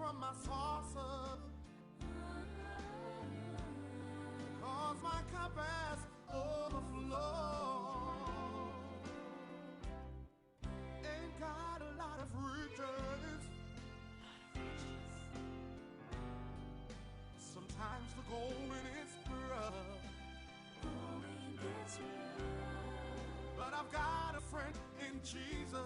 from my saucer, 'cause my cup has overflowed. Ain't got a lot of riches. Sometimes the going is rough. But I've got a friend in Jesus.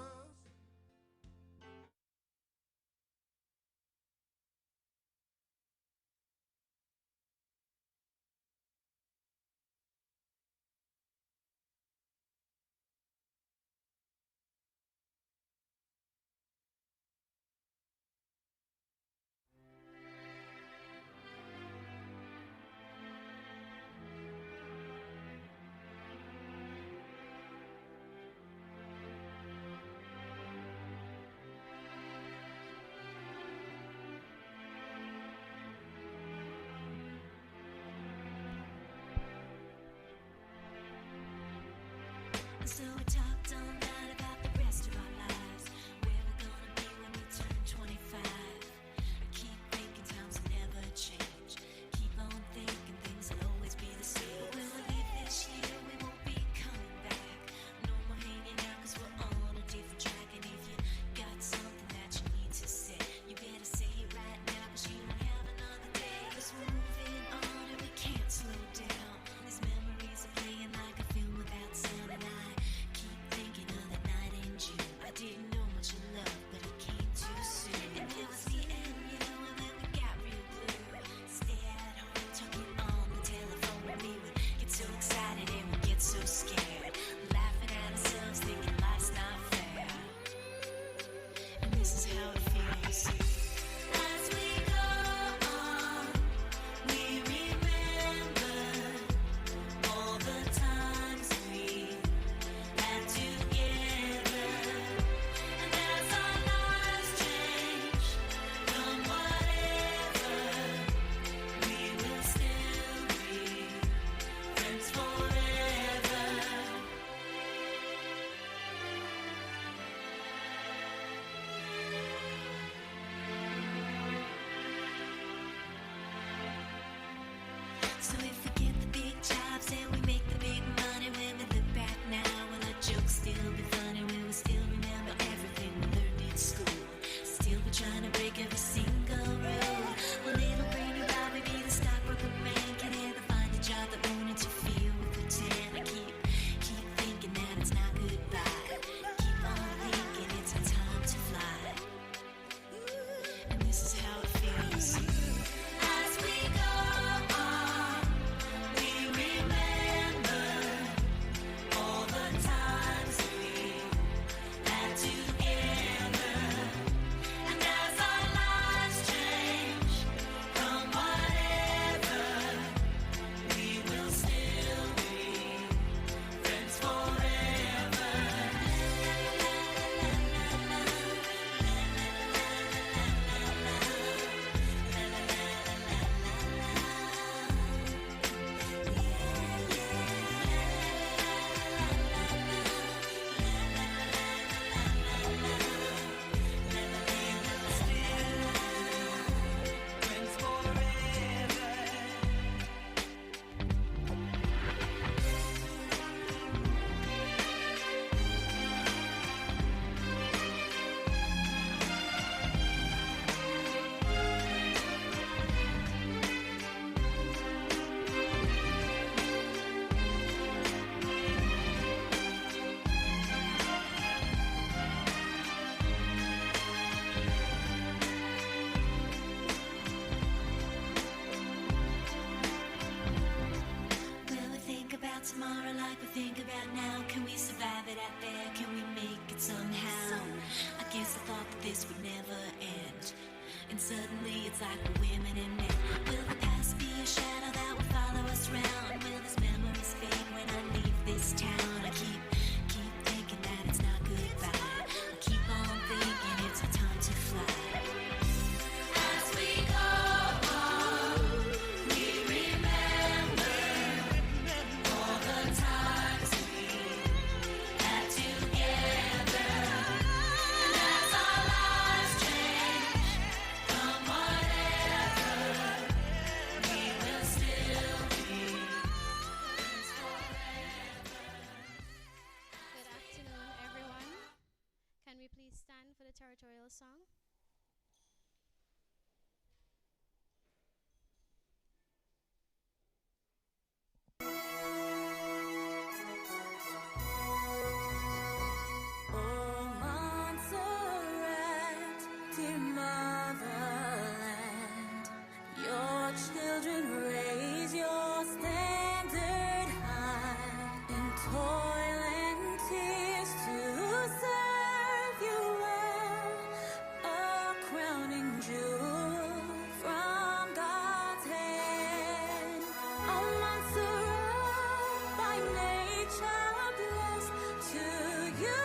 So we talked all night about the rest of our lives, where we're gonna be when we turn 25. I keep thinking times will never change. Keep on thinking things will always be the same. When we leave this year, we won't be coming back. No more hanging out 'cause we're on a different track. And if you got something that you need to say, you better say it right now, 'cause you don't have another day. 'Cause we're moving on and we can't slow down. These memories are playing like a film without sound. And I keep thinking of that night in June. I didn't know much of love, but it came too soon. And it was the end, you know, and then we got real blue. Stay at home, talking on the telephone, and we would get so excited and we'd get so scared, laughing at ourselves, thinking life's not fair. And this is how it feels. As we go on, we remember all the times we had together. And as our lives change from whatever, we will still be friends forever. So if we get the big jobs and we make the big money, when we look back now, will our jokes still be funny? Will we still remember everything we learned in school? Still be trying to break every single rule? Well, it'll bring about maybe the stockbroker man can ever find a job that won't interfere with the tan. I keep thinking that it's not goodbye. Keep on thinking it's our time to fly. And this is how it feels. As we go on, we remember all the times we had together. And as our lives change from whatever, we will still be friends forever. Friends forever. Will we think about tomorrow like we think about now? Can we survive it out there? Can we make it somehow? I guess I thought that this would never end, and suddenly it's like we're women and men. Will the past be a shadow that will follow us round? Will these memories fade when I leave this town? I keep thinking that it's not goodbye. I keep on thinking it's our time to fly. As we go on, we remember all the times we had together. And as our lives change from territorial song. Oh, Montserrat, dear motherland, your children raise your standard high in toil and tears to serve you well, a crowning jewel from God's hand. Oh, Montserrat, by nature blessed, to you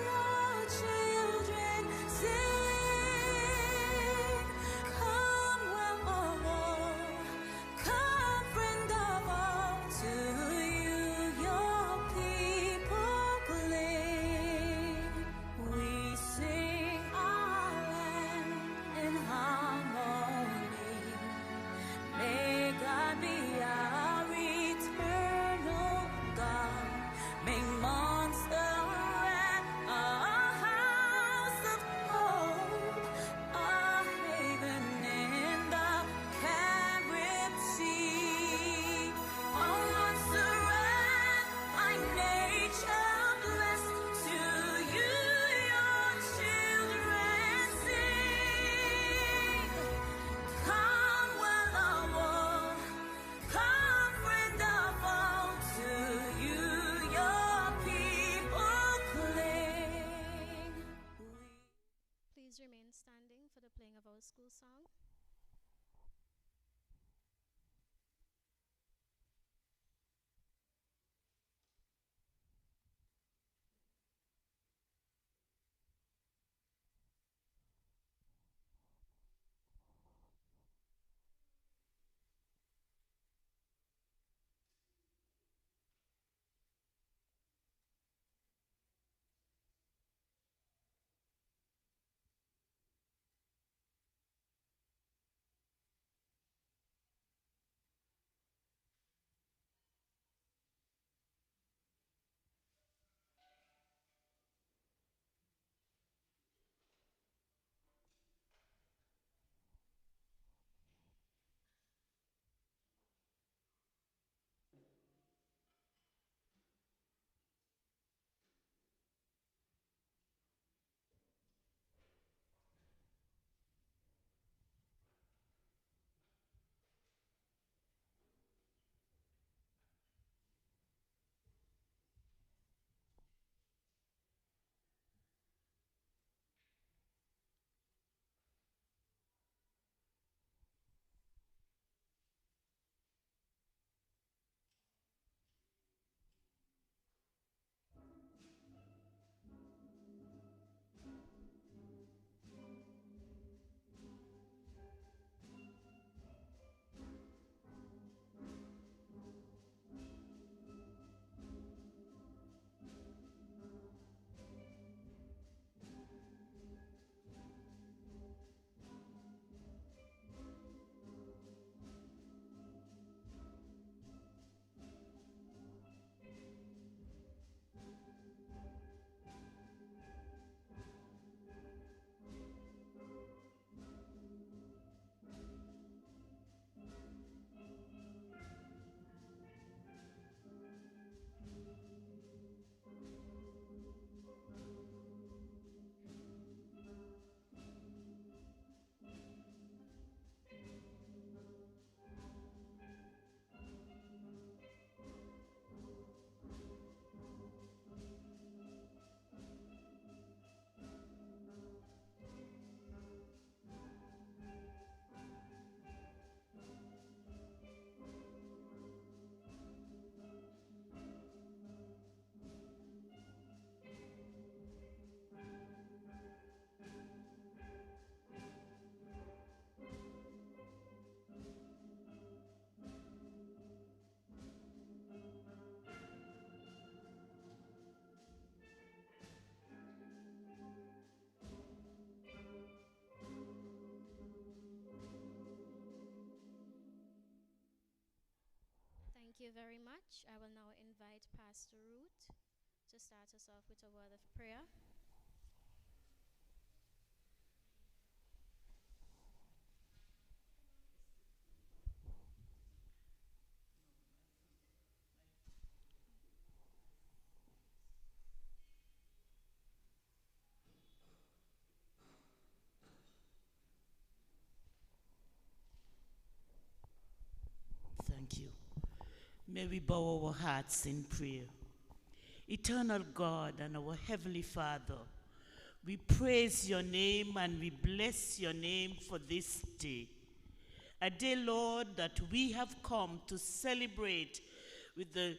your children sing. Come, well of all, come, friend of all, to you your people cling. We sing our land in harmony. May God be our eternal God. May Montserrat a house of hope, a haven in the Carib Sea. Oh, Montserrat, by nature blessed, to you your children sing. Come, well of all, come, friend of all, to you your people cling. Please remain standing for the playing of our school song. Thank you very much. I will now invite Pastor Ruth to start us off with a word of prayer. May we bow our hearts in prayer. Eternal God and our Heavenly Father, we praise your name and we bless your name for this day. A day, Lord, that we have come to celebrate with the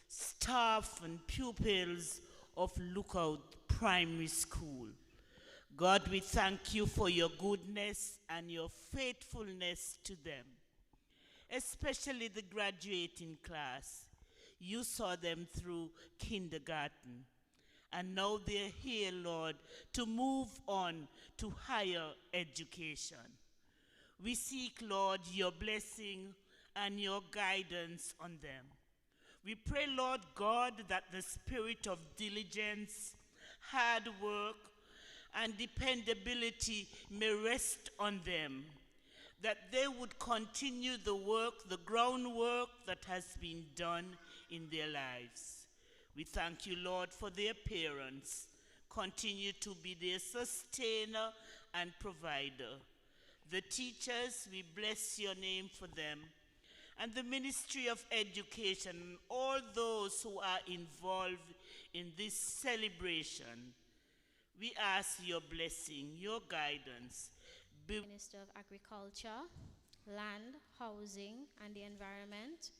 staff and pupils of Lookout Primary School. God, we thank you for your goodness and your faithfulness to them, especially the graduating class. You saw them through kindergarten, and now they're here, Lord, to move on to higher education. We seek, Lord, your blessing and your guidance on them. We pray, Lord God, that the spirit of diligence, hard work, and dependability may rest on them, that they would continue the work, the groundwork that has been done in their lives. We thank you, Lord, for their parents. Continue to be their sustainer and provider. The teachers, we bless your name for them. And the Ministry of Education, all those who are involved in this celebration, we ask your blessing, your guidance. Minister of Agriculture, Land, Housing, and the Environment,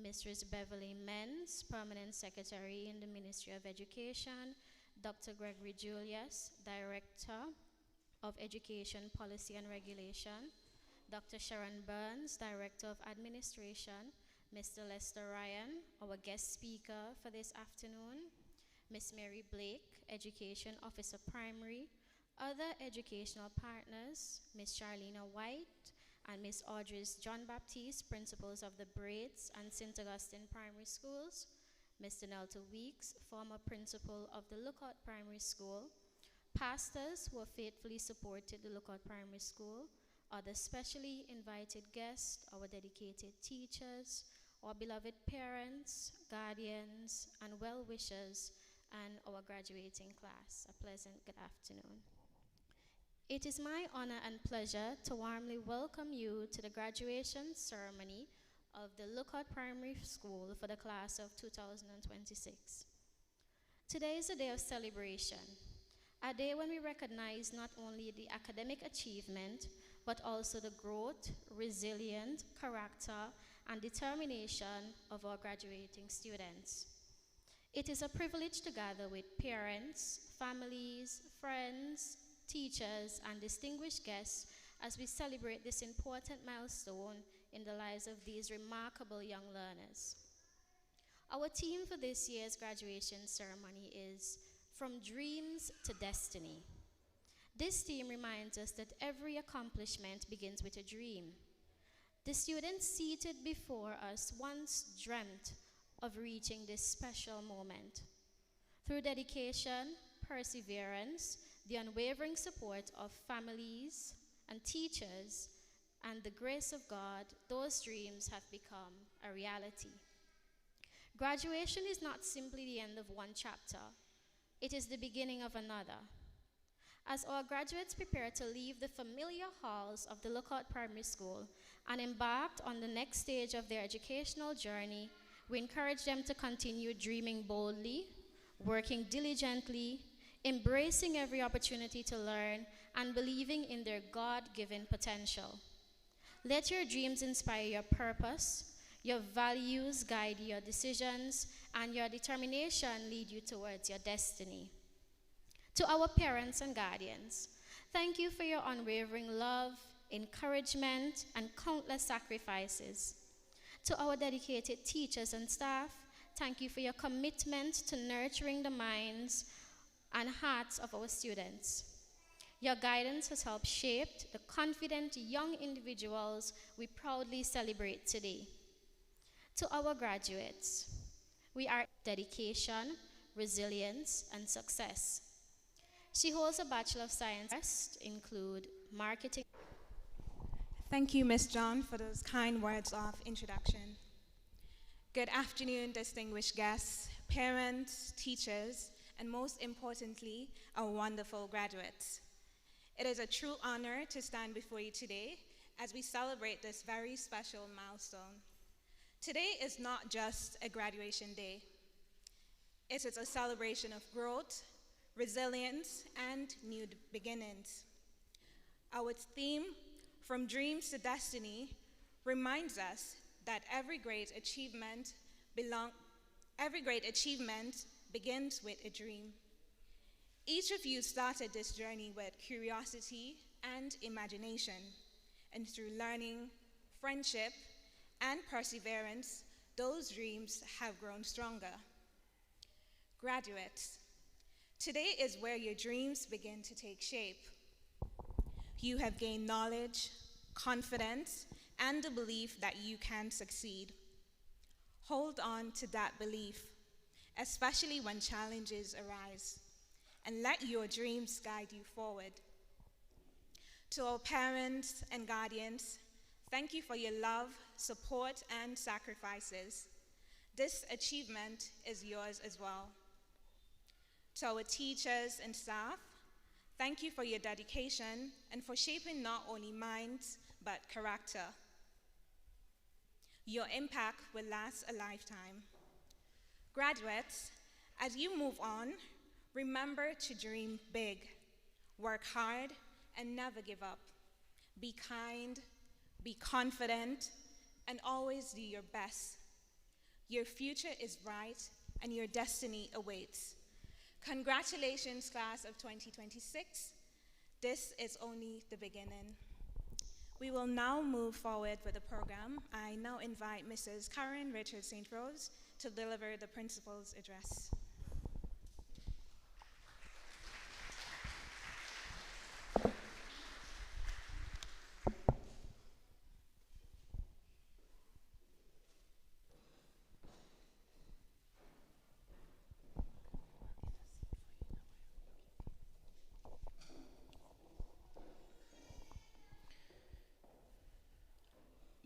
Mistress Beverly Menz, Permanent Secretary in the Ministry of Education, Dr. Gregory Julius, Director of Education Policy and Regulation, Dr. Sharon Burns, Director of Administration, Mr. Lester Ryan, our guest speaker for this afternoon, Ms. Mary Blake, Education Officer Primary, other educational partners, Ms. Charlena White, and Ms. Audrey's John Baptiste, principals of the Braids and St. Augustine Primary Schools, Mr. Nelton Weeks, former principal of the Lookout Primary School, pastors who have faithfully supported the Lookout Primary School, other specially invited guests, our dedicated teachers, our beloved parents, guardians, and well-wishers, and our graduating class. A pleasant good afternoon. It is my honor and pleasure to warmly welcome you to the graduation ceremony of the Lookout Primary School for the class of 2026. Today is a day of celebration, a day when we recognize not only the academic achievement, but also the growth, resilience, character, and determination of our graduating students. It is a privilege to gather with parents, families, friends, teachers, and distinguished guests as we celebrate this important milestone in the lives of these remarkable young learners. Our theme for this year's graduation ceremony is From Dreams to Destiny. This theme reminds us that every accomplishment begins with a dream. The students seated before us once dreamt of reaching this special moment. Through dedication, perseverance, the unwavering support of families and teachers, and the grace of God, those dreams have become a reality. Graduation is not simply the end of one chapter, it is the beginning of another. As our graduates prepare to leave the familiar halls of the Lookout Primary School and embark on the next stage of their educational journey, we encourage them to continue dreaming boldly, working diligently, embracing every opportunity to learn, and believing in their God-given potential. Let your dreams inspire your purpose, your values guide your decisions, and your determination lead you towards your destiny. To our parents and guardians, thank you for your unwavering love, encouragement, and countless sacrifices. To our dedicated teachers and staff, thank you for your commitment to nurturing the minds and hearts of our students. Your guidance has helped shape the confident young individuals we proudly celebrate today. To our graduates, we are dedication, resilience, and success. She holds a Bachelor of Science, include marketing. Thank you, Ms. John, for those kind words of introduction. Good afternoon, distinguished guests, parents, teachers, and most importantly, our wonderful graduates. It is a true honor to stand before you today as we celebrate this very special milestone. Today is not just a graduation day. It is a celebration of growth, resilience, and new beginnings. Our theme, From Dreams to Destiny, reminds us that every great achievement begins with a dream. Each of you started this journey with curiosity and imagination, and through learning, friendship, and perseverance, those dreams have grown stronger. Graduates, today is where your dreams begin to take shape. You have gained knowledge, confidence, and the belief that you can succeed. Hold on to that belief, especially when challenges arise, and let your dreams guide you forward. To our parents and guardians, thank you for your love, support, and sacrifices. This achievement is yours as well. To our teachers and staff, thank you for your dedication and for shaping not only minds, but character. Your impact will last a lifetime. Graduates, as you move on, remember to dream big, work hard, and never give up. Be kind, be confident, and always do your best. Your future is bright, and your destiny awaits. Congratulations, class of 2026. This is only the beginning. We will now move forward with the program. I now invite Mrs. Karen Richard St. Rose to deliver the principal's address.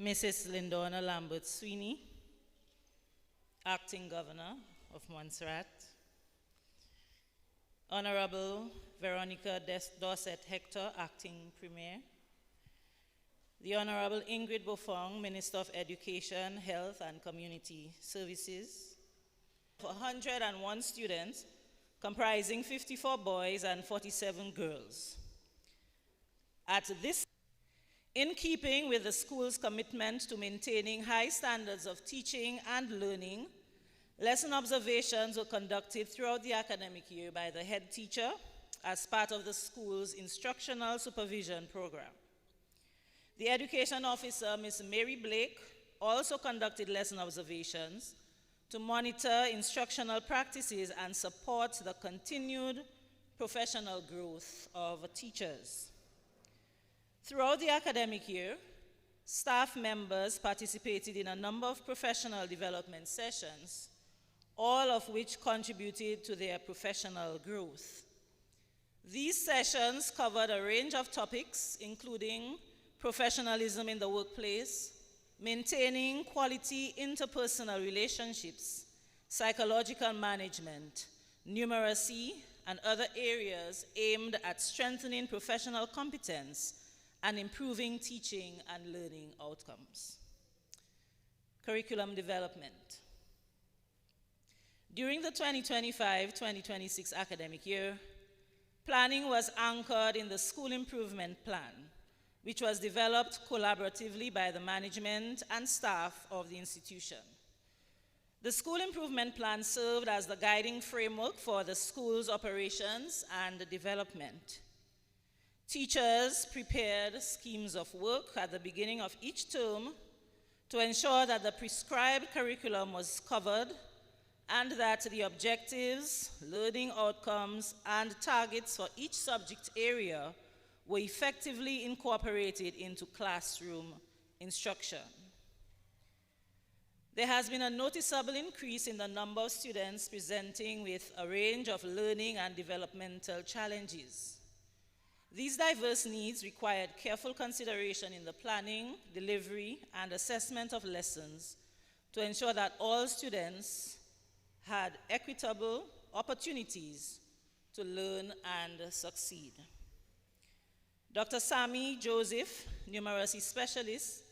Mrs. Lindona Lambert Sweeney, Acting Governor of Montserrat, Honorable Veronica Dorset Hector, Acting Premier, the Honorable Ingrid Bofong, Minister of Education, Health and Community Services, 101 students comprising 54 boys and 47 girls. At this, in keeping with the school's commitment to maintaining high standards of teaching and learning, lesson observations were conducted throughout the academic year by the head teacher as part of the school's instructional supervision program. The education officer, Ms. Mary Blake, also conducted lesson observations to monitor instructional practices and support the continued professional growth of teachers. Throughout the academic year, staff members participated in a number of professional development sessions, all of which contributed to their professional growth. These sessions covered a range of topics, including professionalism in the workplace, maintaining quality interpersonal relationships, psychological management, numeracy, and other areas aimed at strengthening professional competence and improving teaching and learning outcomes. Curriculum development. During the 2025-2026 academic year, planning was anchored in the School Improvement Plan, which was developed collaboratively by the management and staff of the institution. The School Improvement Plan served as the guiding framework for the school's operations and development. Teachers prepared schemes of work at the beginning of each term to ensure that the prescribed curriculum was covered and that the objectives, learning outcomes, and targets for each subject area were effectively incorporated into classroom instruction. There has been a noticeable increase in the number of students presenting with a range of learning and developmental challenges. These diverse needs required careful consideration in the planning, delivery, and assessment of lessons to ensure that all students had equitable opportunities to learn and succeed. Dr. Sami Joseph, numeracy specialist,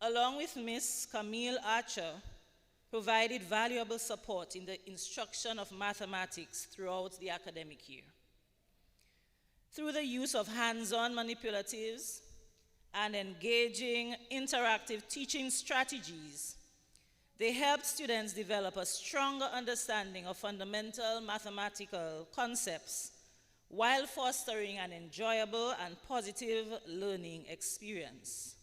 along with Miss Camille Archer, provided valuable support in the instruction of mathematics throughout the academic year. Through the use of hands-on manipulatives and engaging interactive teaching strategies, they helped students develop a stronger understanding of fundamental mathematical concepts while fostering an enjoyable and positive learning experience.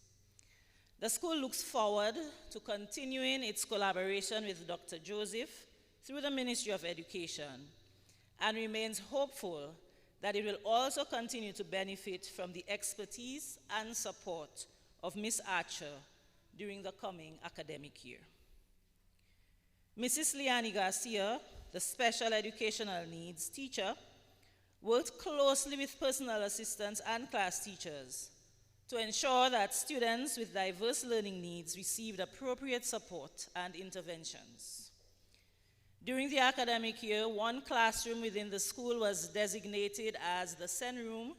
The school looks forward to continuing its collaboration with Dr. Joseph through the Ministry of Education and remains hopeful that it will also continue to benefit from the expertise and support of Ms. Archer during the coming academic year. Mrs. Liani Garcia, the special educational needs teacher, worked closely with personal assistants and class teachers to ensure that students with diverse learning needs received appropriate support and interventions. During the academic year, one classroom within the school was designated as the Sen Room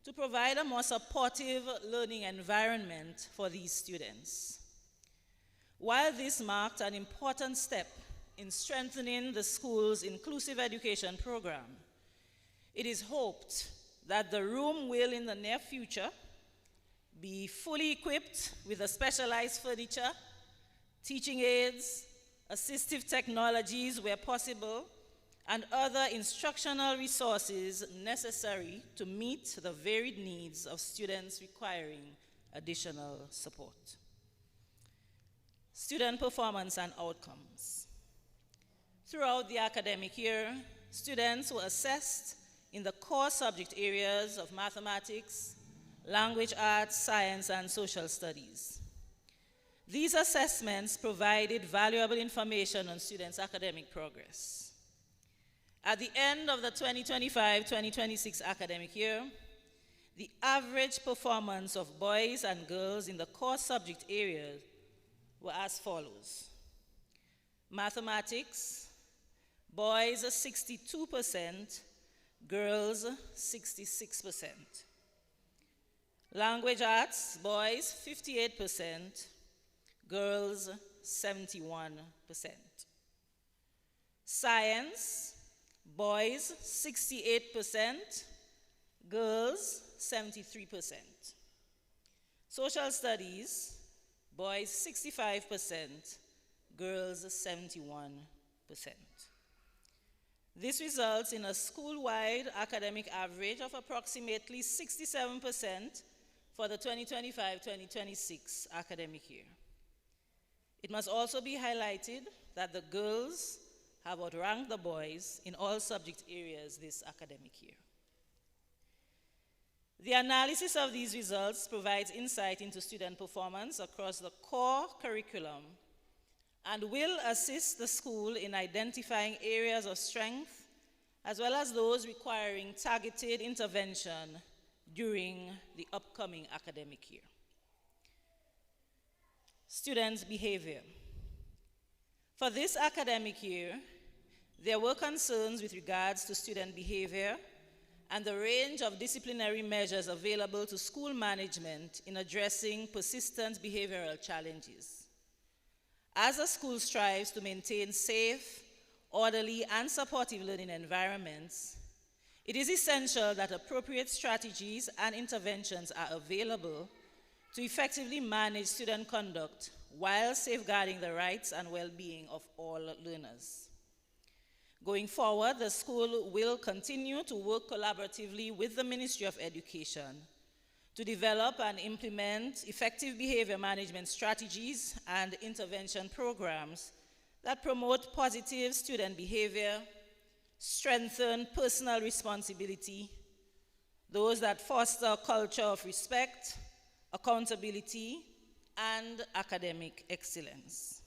to provide a more supportive learning environment for these students. While this marked an important step in strengthening the school's inclusive education program, it is hoped that the room will, in the near future, be fully equipped with a specialized furniture, teaching aids, assistive technologies where possible, and other instructional resources necessary to meet the varied needs of students requiring additional support. Student performance and outcomes. Throughout the academic year, students were assessed in the core subject areas of mathematics, language arts, science, and social studies. These assessments provided valuable information on students' academic progress. At the end of the 2025-2026 academic year, the average performance of boys and girls in the core subject areas were as follows. Mathematics, boys 62%, girls 66%. Language arts, boys 58%, girls 71%. Science, boys 68%, girls 73%. Social studies, boys 65%, girls 71%. This results in a school-wide academic average of approximately 67% for the 2025-2026 academic year. It must also be highlighted that the girls have outranked the boys in all subject areas this academic year. The analysis of these results provides insight into student performance across the core curriculum and will assist the school in identifying areas of strength as well as those requiring targeted intervention during the upcoming academic year. Students' behavior. For this academic year, there were concerns with regards to student behavior and the range of disciplinary measures available to school management in addressing persistent behavioral challenges. As the school strives to maintain safe, orderly, and supportive learning environments, it is essential that appropriate strategies and interventions are available to effectively manage student conduct while safeguarding the rights and well-being of all learners. Going forward, the school will continue to work collaboratively with the Ministry of Education to develop and implement effective behavior management strategies and intervention programs that promote positive student behavior, strengthen personal responsibility, those that foster a culture of respect, accountability, and academic excellence.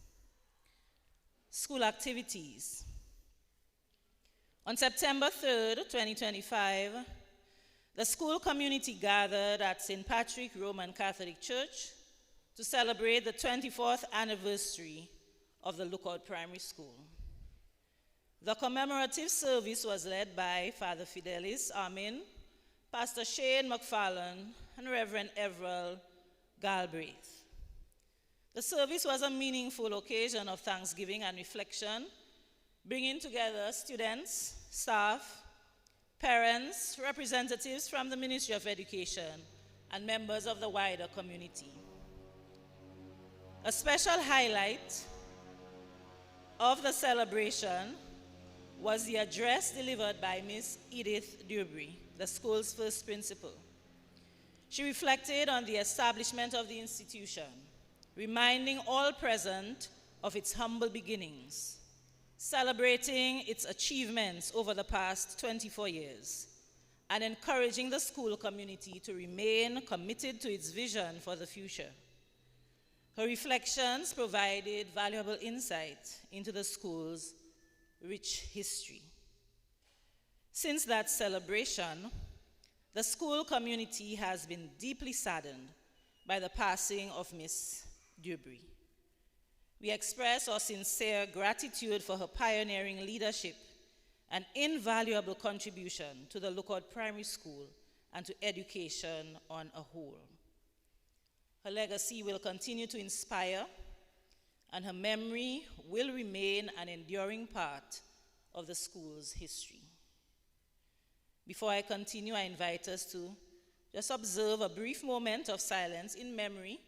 School activities. On September 3rd, 2025, the school community gathered at St. Patrick Roman Catholic Church to celebrate the 24th anniversary of the Lookout Primary School. The commemorative service was led by Father Fidelis Amin, Pastor Shane McFarlane, and Reverend Everell Galbraith. The service was a meaningful occasion of thanksgiving and reflection, bringing together students, staff, parents, representatives from the Ministry of Education, and members of the wider community. A special highlight of the celebration was the address delivered by Ms. Edith Dewberry, the school's first principal. She reflected on the establishment of the institution, reminding all present of its humble beginnings, celebrating its achievements over the past 24 years, and encouraging the school community to remain committed to its vision for the future. Her reflections provided valuable insight into the school's rich history. Since that celebration, the school community has been deeply saddened by the passing of Miss Dewberry. We express our sincere gratitude for her pioneering leadership and invaluable contribution to the Lookout Primary School and to education on a whole. Her legacy will continue to inspire, and her memory will remain an enduring part of the school's history. Before I continue, I invite us to just observe a brief moment of silence in memory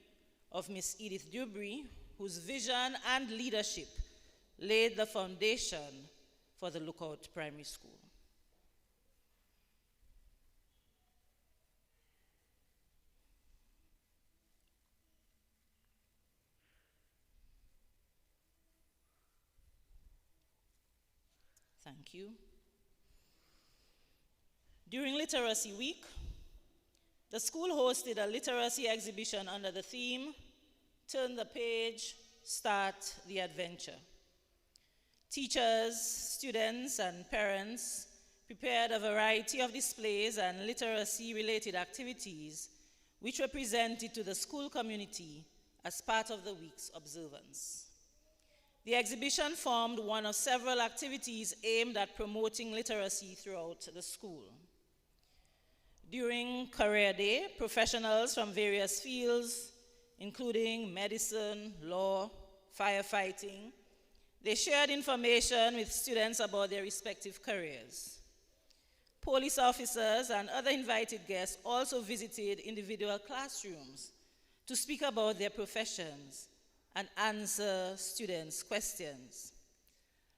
of Miss Edith Dewberry, whose vision and leadership laid the foundation for the Lookout Primary School. Thank you. During Literacy Week, the school hosted a literacy exhibition under the theme, Turn the Page, Start the Adventure. Teachers, students, and parents prepared a variety of displays and literacy-related activities which were presented to the school community as part of the week's observance. The exhibition formed one of several activities aimed at promoting literacy throughout the school. During Career Day, professionals from various fields, including medicine, law, firefighting, they shared information with students about their respective careers. Police officers and other invited guests also visited individual classrooms to speak about their professions and answer students' questions.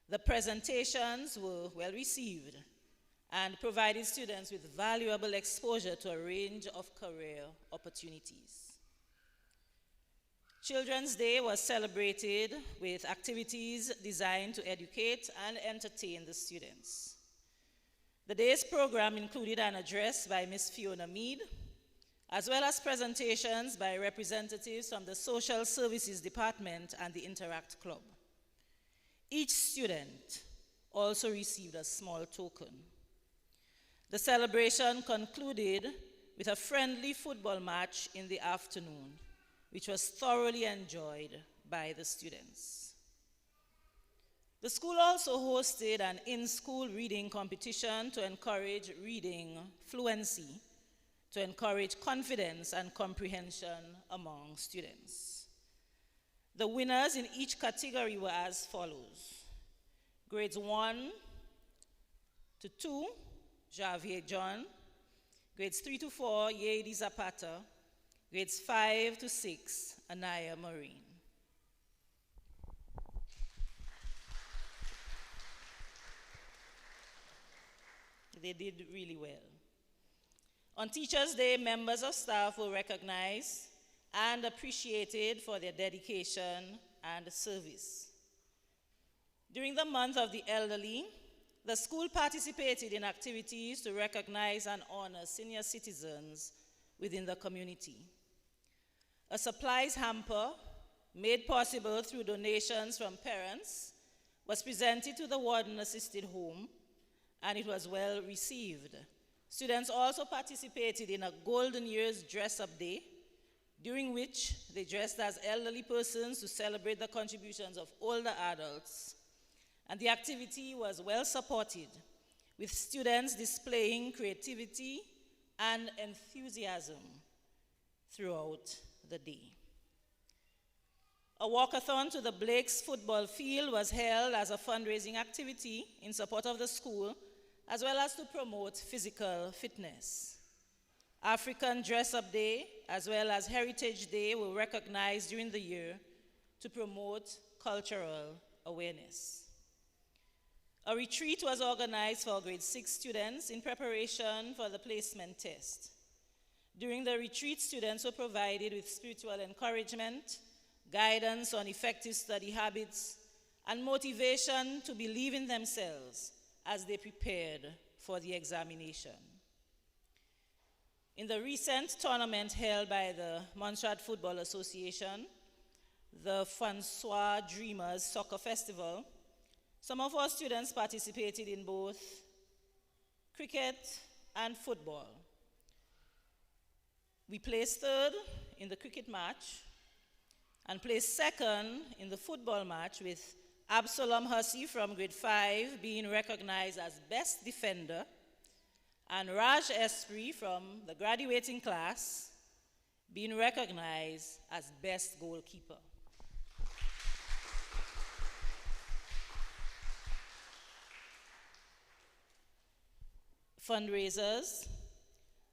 The presentations were well received and provided students with valuable exposure to a range of career opportunities. Children's Day was celebrated with activities designed to educate and entertain the students. The day's program included an address by Ms. Fiona Mead, as well as presentations by representatives from the Social Services Department and the Interact Club. Each student also received a small token. The celebration concluded with a friendly football match in the afternoon, which was thoroughly enjoyed by the students. The school also hosted an in-school reading competition to encourage reading fluency, to encourage confidence and comprehension among students. The winners in each category were as follows. Grades 1 to 2, Javier John. Grades 3 to 4, Yeidi Zapata. Grades 5 to 6, Anaya Marine. They did really well. On Teachers' Day, members of staff were recognized and appreciated for their dedication and service. During the month of the elderly, the school participated in activities to recognize and honor senior citizens within the community. A supplies hamper, made possible through donations from parents, was presented to the warden-assisted home, and it was well received. Students also participated in a Golden Years Dress-Up Day, during which they dressed as elderly persons to celebrate the contributions of older adults. And the activity was well supported, with students displaying creativity and enthusiasm throughout the day. A walkathon to the Blake's football field was held as a fundraising activity in support of the school, as well as to promote physical fitness. African Dress-Up Day, as well as Heritage Day, were recognized during the year to promote cultural awareness. A retreat was organized for grade 6 students in preparation for the placement test. During the retreat, students were provided with spiritual encouragement, guidance on effective study habits, and motivation to believe in themselves as they prepared for the examination. In the recent tournament held by the Montserrat Football Association, the Francois Dreamers Soccer Festival, some of our students participated in both cricket and football. We placed third in the cricket match and placed second in the football match, with Absalom Hussey from grade 5 being recognized as best defender and Raj Esprit from the graduating class being recognized as best goalkeeper. Fundraisers.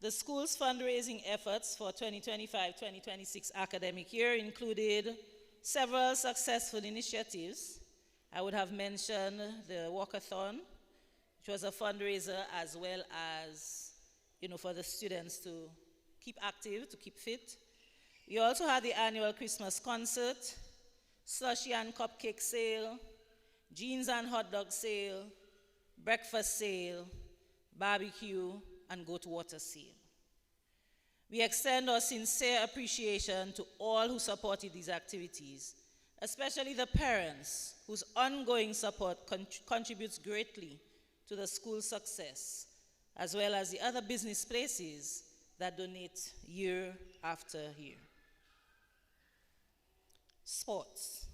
The school's fundraising efforts for 2025-2026 academic year included several successful initiatives. I would have mentioned the walkathon, which was a fundraiser as well as, for the students to keep active, to keep fit. We also had the annual Christmas concert, slushy and cupcake sale, jeans and hot dog sale, breakfast sale, barbecue, and goat water sale. We extend our sincere appreciation to all who supported these activities, especially the parents whose ongoing support contributes greatly to the school's success, as well as the other business places that donate year after year. Sports.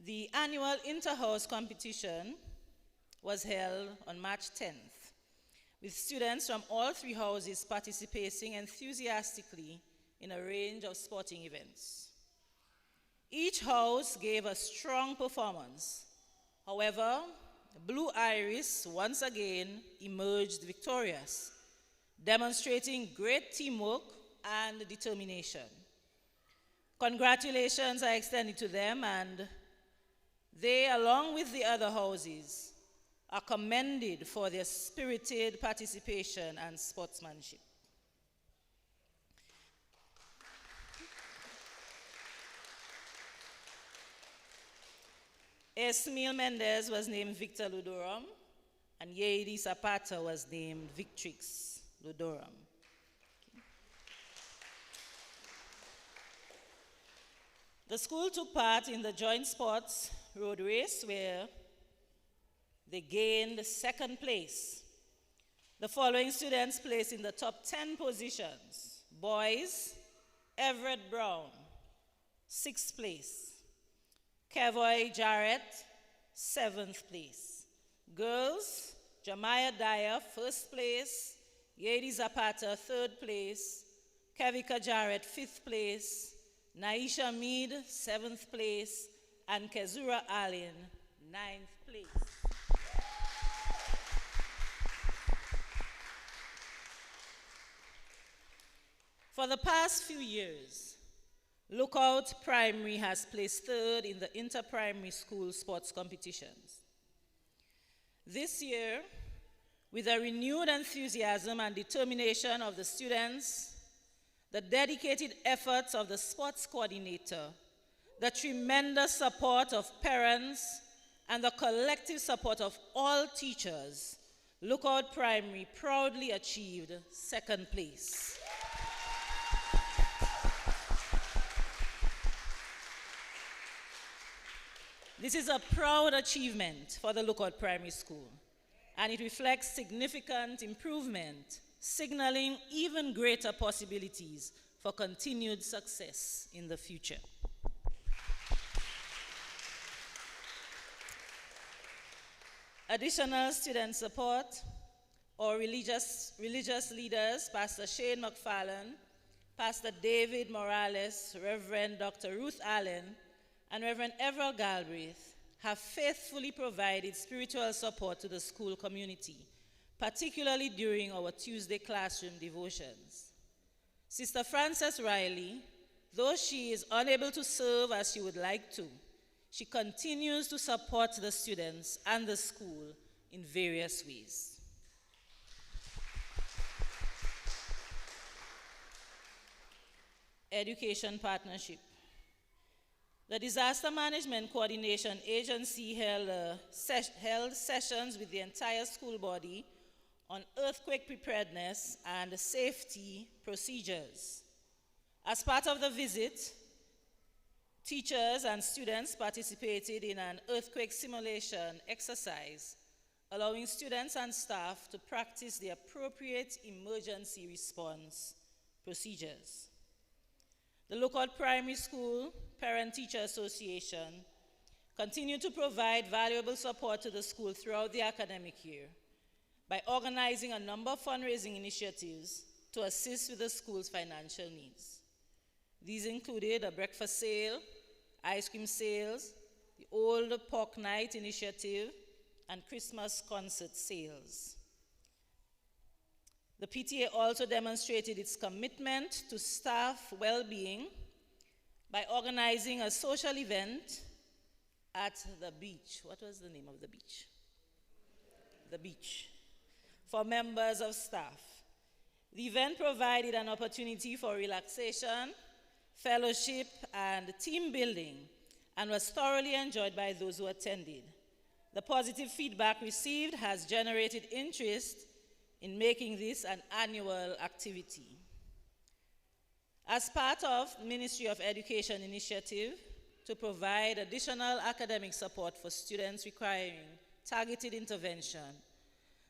The annual inter-house competition was held on March 10th, with students from all 3 houses participating enthusiastically in a range of sporting events. Each house gave a strong performance. However, Blue Iris once again emerged victorious, demonstrating great teamwork and determination. Congratulations are extended to them, and they, along with the other houses, are commended for their spirited participation and sportsmanship. Esmil Mendez was named Victor Ludorum, and Yeidi Zapata was named Victrix Ludorum. The school took part in the joint sports road race, where they gained 2nd place. The following students placed in the top 10 positions. Boys, Everett Brown, 6th place. Kevoy Jarrett, 7th place. Girls, Jamiah Dyer, 1st place. Yeidi Zapata, 3rd place. Kevika Jarrett, 5th place. Naisha Mead, 7th place. And Kezura Allen, 9th place. For the past few years, Lookout Primary has placed 3rd in the inter-primary school sports competitions. This year, with the renewed enthusiasm and determination of the students, the dedicated efforts of the sports coordinator, the tremendous support of parents, and the collective support of all teachers, Lookout Primary proudly achieved 2nd place. This is a proud achievement for the Lookout Primary School, and it reflects significant improvement, signaling even greater possibilities for continued success in the future. Additional student support, our religious leaders, Pastor Shane McFarlane, Pastor David Morales, Reverend Dr. Ruth Allen, and Reverend Everett Galbraith have faithfully provided spiritual support to the school community, particularly during our Tuesday classroom devotions. Sister Frances Riley, though she is unable to serve as she would like to, she continues to support the students and the school in various ways. Education Partnership. The Disaster Management Coordination Agency held sessions with the entire school body on earthquake preparedness and safety procedures. As part of the visit, teachers and students participated in an earthquake simulation exercise, allowing students and staff to practice the appropriate emergency response procedures. The local primary school Parent-Teacher Association continued to provide valuable support to the school throughout the academic year by organizing a number of fundraising initiatives to assist with the school's financial needs. These included a breakfast sale, ice cream sales, the Old Pork Night initiative, and Christmas concert sales. The PTA also demonstrated its commitment to staff well-being by organizing a social event at the beach. What was the name of the beach? The beach. For members of staff. The event provided an opportunity for relaxation, fellowship, and team building, and was thoroughly enjoyed by those who attended. The positive feedback received has generated interest in making this an annual activity. As part of the Ministry of Education initiative to provide additional academic support for students requiring targeted intervention,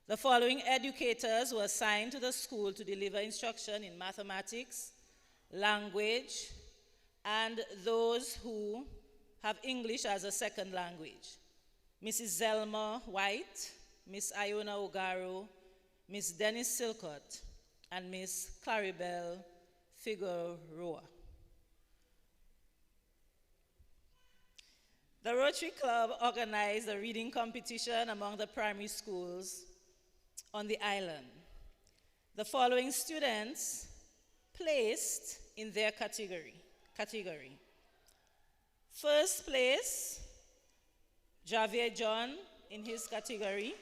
the following educators were assigned to the school to deliver instruction in mathematics, language, and those who have English as a second language. Mrs. Zelma White, Miss Iona Ogaro, Miss Dennis Silcott, and Miss Claribel Figueroa. The Rotary Club organized a reading competition among the primary schools on the island. The following students placed in their category. First place, Javier John in his category.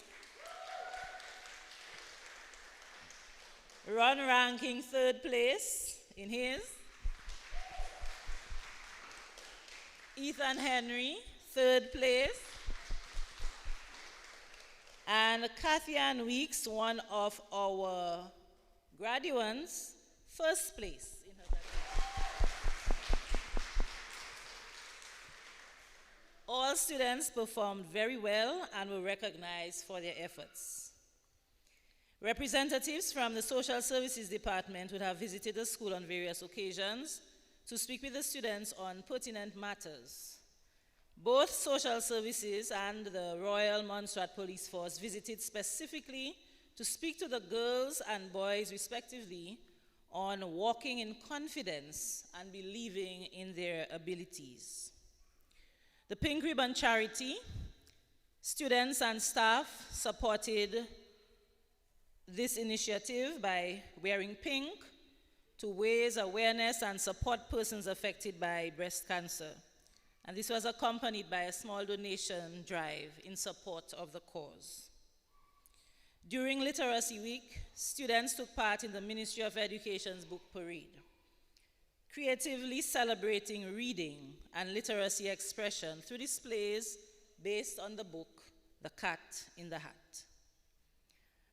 Ron Ranking, third place in his. Ethan Henry, third place. And Kathy Ann Weeks, one of our graduates, first place in her category. All students performed very well and were recognized for their efforts. Representatives from the Social Services Department would have visited the school on various occasions to speak with the students on pertinent matters. Both Social Services and the Royal Montserrat Police Force visited specifically to speak to the girls and boys, respectively, on walking in confidence and believing in their abilities. The Pink Ribbon Charity, students and staff supported this initiative by wearing pink to raise awareness and support persons affected by breast cancer. And this was accompanied by a small donation drive in support of the cause. During Literacy Week, students took part in the Ministry of Education's book parade, creatively celebrating reading and literacy expression through displays based on the book, The Cat in the Hat.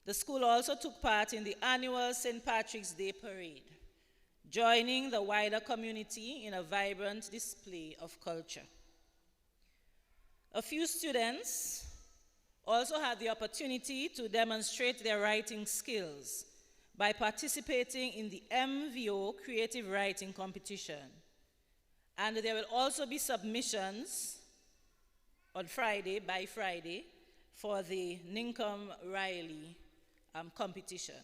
The school also took part in the annual St. Patrick's Day Parade, joining the wider community in a vibrant display of culture. A few students also had the opportunity to demonstrate their writing skills by participating in the MVO Creative Writing Competition. And there will also be submissions on by Friday, for the Ninkum Riley competition.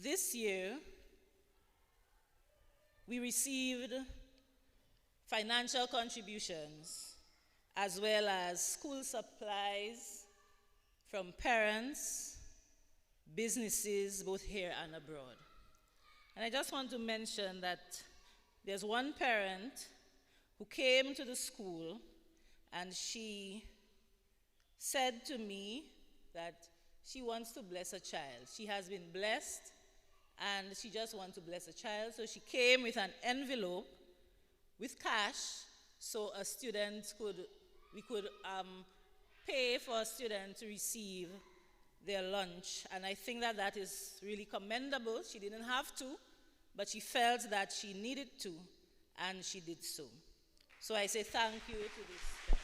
This year, we received financial contributions as well as school supplies from parents, businesses, both here and abroad. And I just want to mention that there's one parent who came to the school and she said to me that she wants to bless a child. She has been blessed and she just wants to bless a child. So she came with an envelope with cash so we could pay for a student to receive their lunch. And I think that that is really commendable. She didn't have to, but she felt that she needed to, and she did so. So I say thank you to this parent.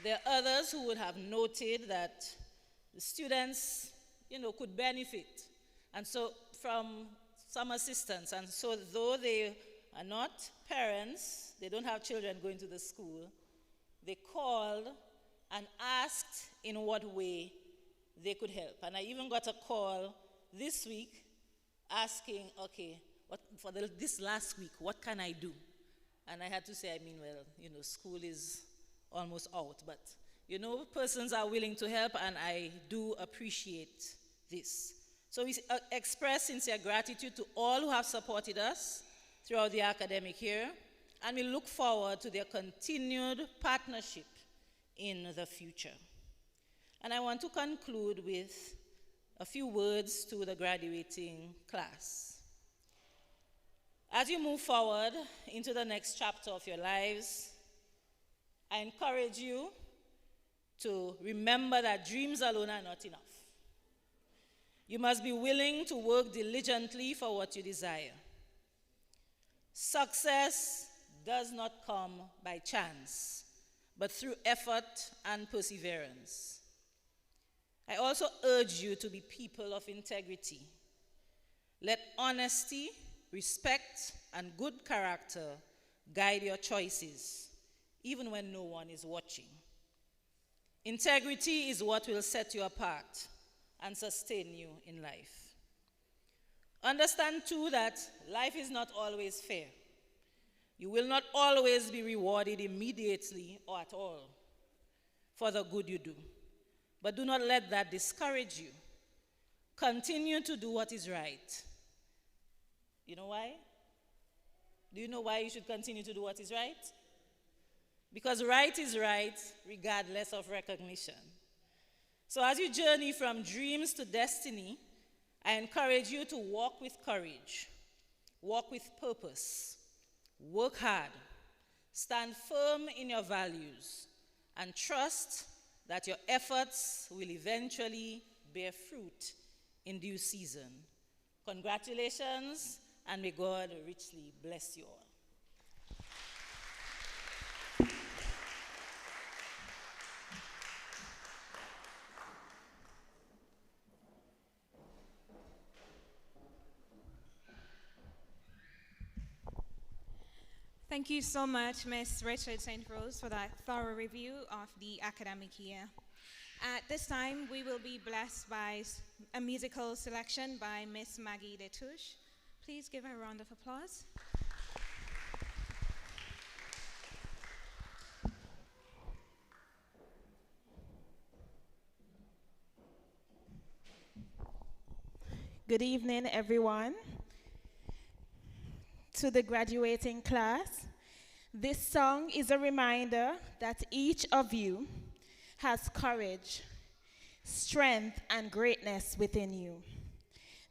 There are others who would have noted that the students, could benefit, and so from some assistance. And so though they are not parents, they don't have children going to the school, they called and asked in what way they could help. And I even got a call this week asking, okay, this last week, what can I do? And I had to say, school is almost out, but persons are willing to help, and I do appreciate this. So we express sincere gratitude to all who have supported us throughout the academic year, and we look forward to their continued partnership in the future. And I want to conclude with a few words to the graduating class. As you move forward into the next chapter of your lives, I encourage you to remember that dreams alone are not enough. You must be willing to work diligently for what you desire. Success does not come by chance, but through effort and perseverance. I also urge you to be people of integrity. Let honesty, respect, and good character guide your choices, even when no one is watching. Integrity is what will set you apart and sustain you in life. Understand, too, that life is not always fair. You will not always be rewarded immediately or at all for the good you do. But do not let that discourage you. Continue to do what is right. You know why? Do you know why you should continue to do what is right? Because right is right regardless of recognition. So as you journey from dreams to destiny, I encourage you to walk with courage, walk with purpose, work hard, stand firm in your values, and trust that your efforts will eventually bear fruit in due season. Congratulations, and may God richly bless you all. Thank you so much, Ms. Richard St. Rose, for that thorough review of the academic year. At this time, we will be blessed by a musical selection by Miss Maggie Detouche. Please give her a round of applause. Good evening, everyone. To the graduating class, this song is a reminder that each of you has courage, strength, and greatness within you.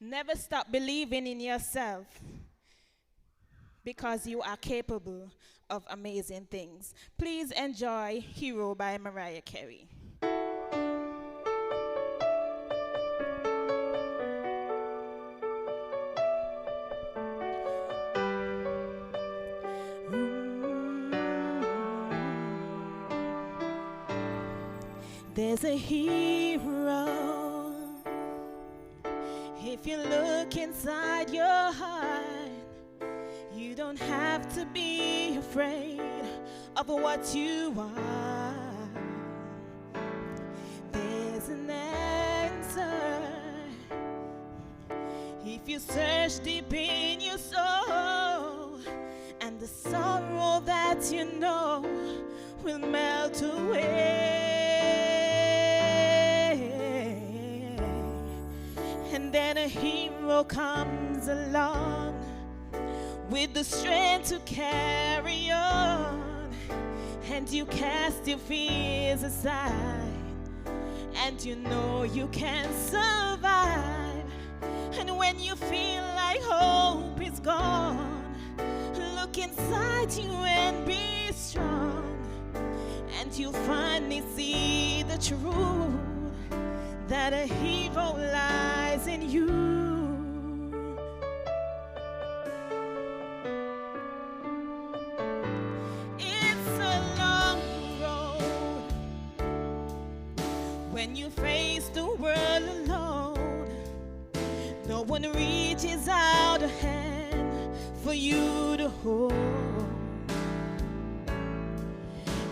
Never stop believing in yourself because you are capable of amazing things. Please enjoy Hero by Mariah Carey. There's a hero. If you look inside your heart, you don't have to be afraid of what you are. There's an you search deep in your soul, and the sorrow that you know will melt away. And then a hero comes along with the strength to carry on, and you cast your fears aside, and you know you can survive. And when you feel like hope is gone, look inside you and be strong, and you'll finally see the truth that a hero lies in you. It's a long road when you face the world alone. No one reaches out a hand for you to hold.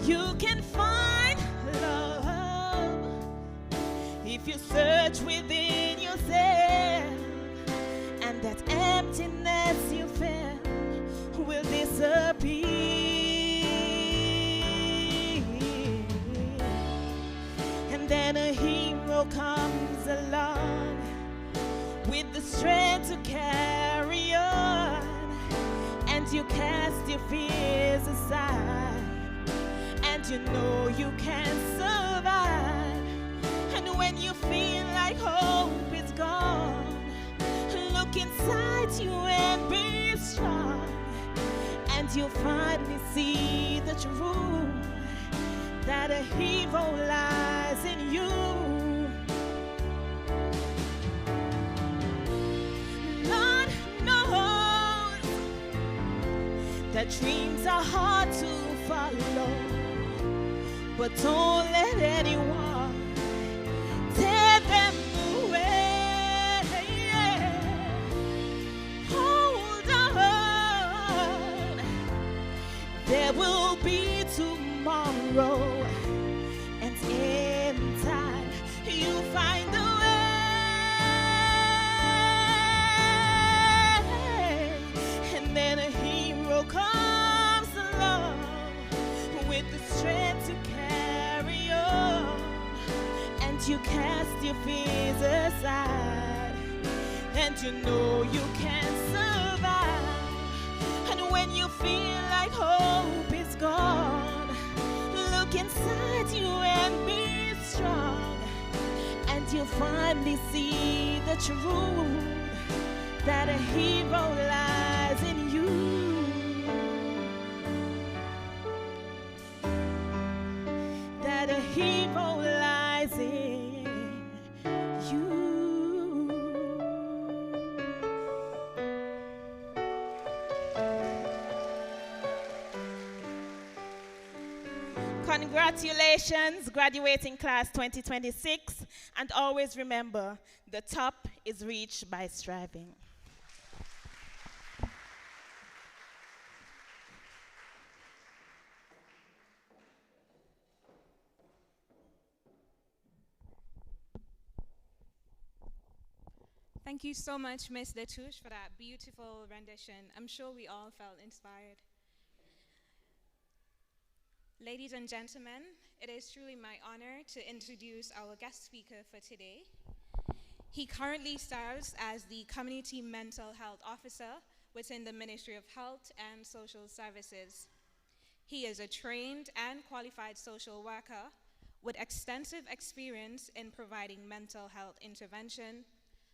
You can find love if you search within yourself, and that emptiness you felt will disappear. And then a hero comes along with the strength to carry on, and you cast your fears aside, and you know you can survive. And when you feel like hope is gone, look inside you and be strong, and you'll finally see the truth that a hero lies in you. Lord knows that dreams are hard to follow, but don't let anyone tear them away. Hold on, there will be tomorrow, and in time you'll find a way. And then a hero comes along with the strength to carry on, and you cast your fears aside, and you know you can survive. And when you feel like hope is gone, look inside you and be strong, and you'll finally see the truth that a hero lies in you. That a hero lies in you. Congratulations, graduating class 2026, and always remember, the top is reached by striving. Thank you so much, Ms. Detouche, for that beautiful rendition. I'm sure we all felt inspired. Ladies and gentlemen, it is truly my honor to introduce our guest speaker for today. He currently serves as the Community Mental Health Officer within the Ministry of Health and Social Services. He is a trained and qualified social worker with extensive experience in providing mental health intervention,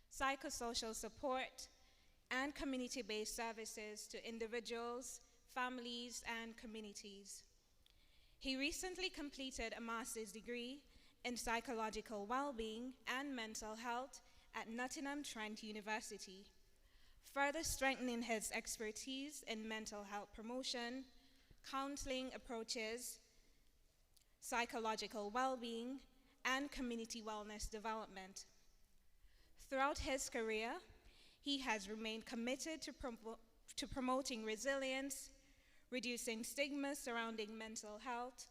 psychosocial support, and community-based services to individuals, families, and communities. He recently completed a master's degree in psychological well-being and mental health at Nottingham Trent University, further strengthening his expertise in mental health promotion, counseling approaches, psychological well-being, and community wellness development. Throughout his career, he has remained committed to promoting resilience, reducing stigma surrounding mental health,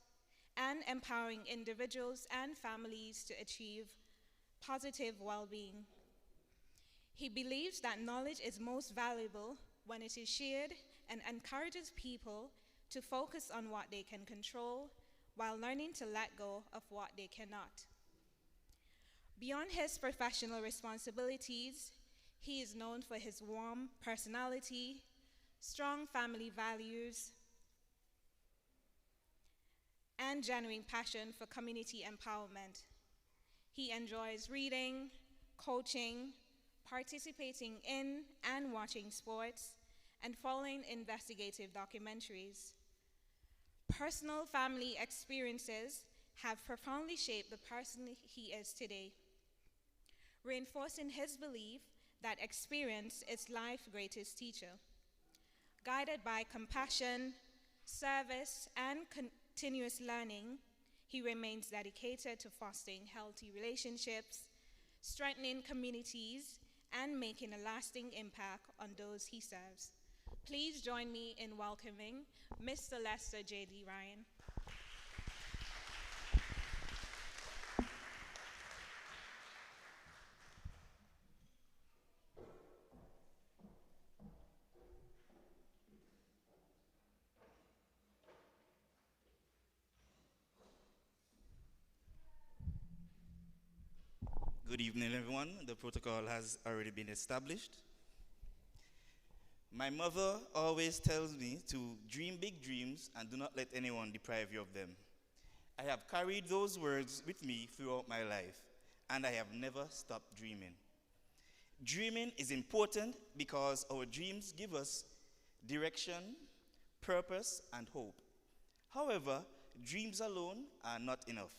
and empowering individuals and families to achieve positive well-being. He believes that knowledge is most valuable when it is shared and encourages people to focus on what they can control while learning to let go of what they cannot. Beyond his professional responsibilities, he is known for his warm personality, strong family values, and genuine passion for community empowerment. He enjoys reading, coaching, participating in and watching sports, and following investigative documentaries. Personal family experiences have profoundly shaped the person he is today, reinforcing his belief that experience is life's greatest teacher. Guided by compassion, service, and continuous learning, he remains dedicated to fostering healthy relationships, strengthening communities, and making a lasting impact on those he serves. Please join me in welcoming Mr. Lester J.D. Ryan. Good evening, everyone. The protocol has already been established. My mother always tells me to dream big dreams and do not let anyone deprive you of them. I have carried those words with me throughout my life, and I have never stopped dreaming. Dreaming is important because our dreams give us direction, purpose, and hope. However, dreams alone are not enough.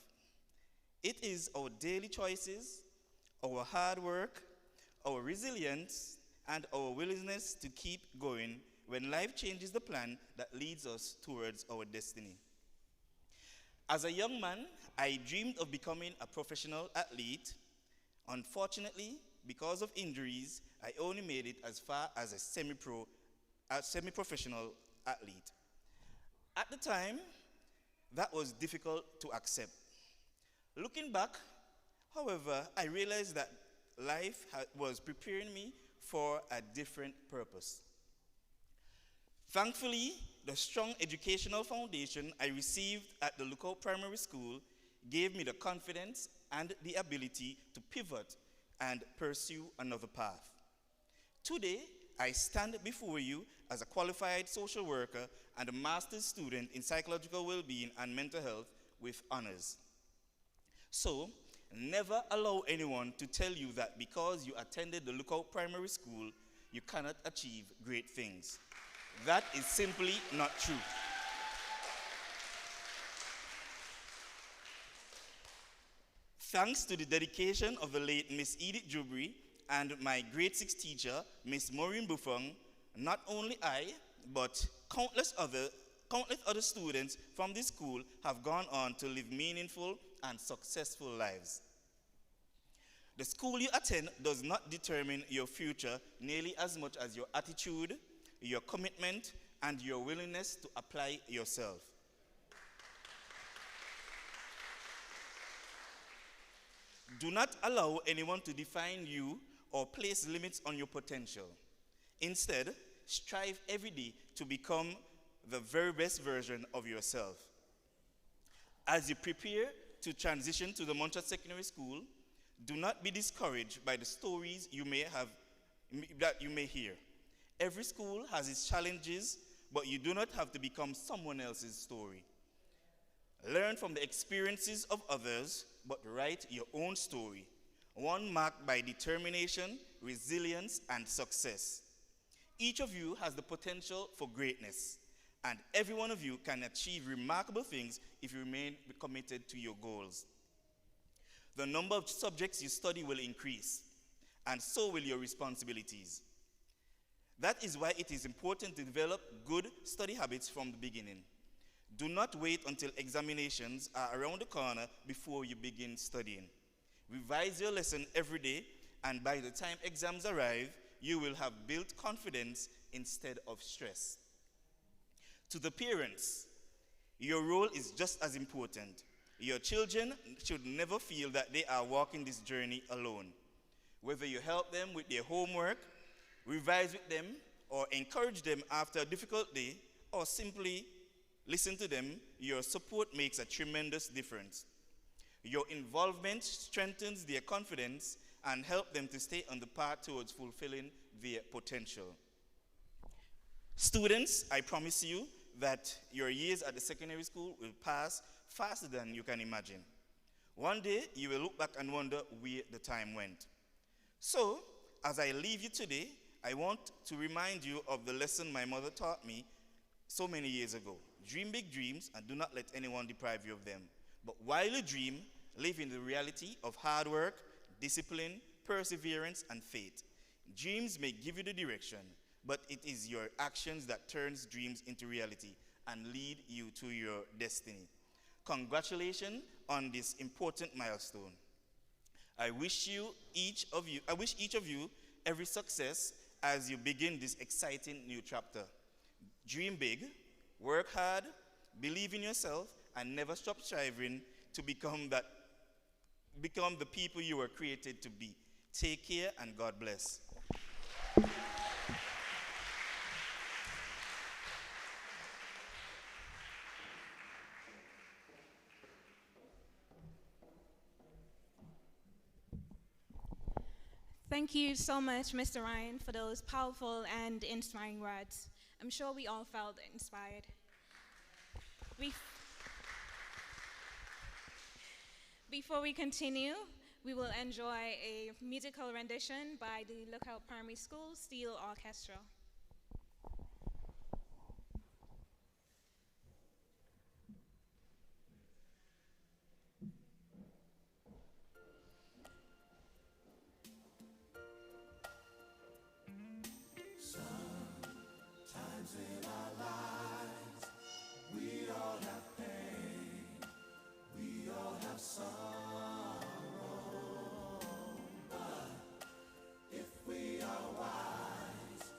It is our daily choices, our hard work, our resilience, and our willingness to keep going when life changes the plan that leads us towards our destiny. As a young man, I dreamed of becoming a professional athlete. Unfortunately, because of injuries, I only made it as far as a semi-professional athlete. At the time, that was difficult to accept. Looking back, however, I realized that life was preparing me for a different purpose. Thankfully, the strong educational foundation I received at the Lookout Primary School gave me the confidence and the ability to pivot and pursue another path. Today, I stand before you as a qualified social worker and a master's student in psychological well-being and mental health with honors. So, never allow anyone to tell you that because you attended the Lookout Primary School, you cannot achieve great things. That is simply not true. Thanks to the dedication of the late Miss Edith Jubri and my grade 6 teacher, Miss Maureen Buffon, not only I, but countless other students from this school have gone on to live meaningful and successful lives. The school you attend does not determine your future nearly as much as your attitude, your commitment, and your willingness to apply yourself. Do not allow anyone to define you or place limits on your potential. Instead, strive every day to become the very best version of yourself. As you prepare to transition to the Montfort Secondary School, do not be discouraged by the stories that you may hear. Every school has its challenges, but you do not have to become someone else's story. Learn from the experiences of others, but write your own story, one marked by determination, resilience, and success. Each of you has the potential for greatness, and every one of you can achieve remarkable things if you remain committed to your goals. The number of subjects you study will increase, and so will your responsibilities. That is why it is important to develop good study habits from the beginning. Do not wait until examinations are around the corner before you begin studying. Revise your lesson every day, and by the time exams arrive, you will have built confidence instead of stress. To the parents, your role is just as important. Your children should never feel that they are walking this journey alone. Whether you help them with their homework, revise with them, or encourage them after a difficult day, or simply listen to them, your support makes a tremendous difference. Your involvement strengthens their confidence and helps them to stay on the path towards fulfilling their potential. Students, I promise you that your years at the secondary school will pass faster than you can imagine. One day, you will look back and wonder where the time went. So, as I leave you today, I want to remind you of the lesson my mother taught me so many years ago. Dream big dreams and do not let anyone deprive you of them. But while you dream, live in the reality of hard work, discipline, perseverance, and faith. Dreams may give you the direction, but it is your actions that turns dreams into reality and lead you to your destiny. Congratulations on this important milestone. I wish each of you every success as you begin this exciting new chapter. Dream big, work hard, believe in yourself, and never stop striving to become the people you were created to be. Take care and God bless. Thank you so much, Mr. Ryan, for those powerful and inspiring words. I'm sure we all felt inspired. Before we continue, we will enjoy a musical rendition by the Lookout Primary School Steel Orchestra. Sometimes in our lives, we all have pain, we all have sorrow. But if we are wise,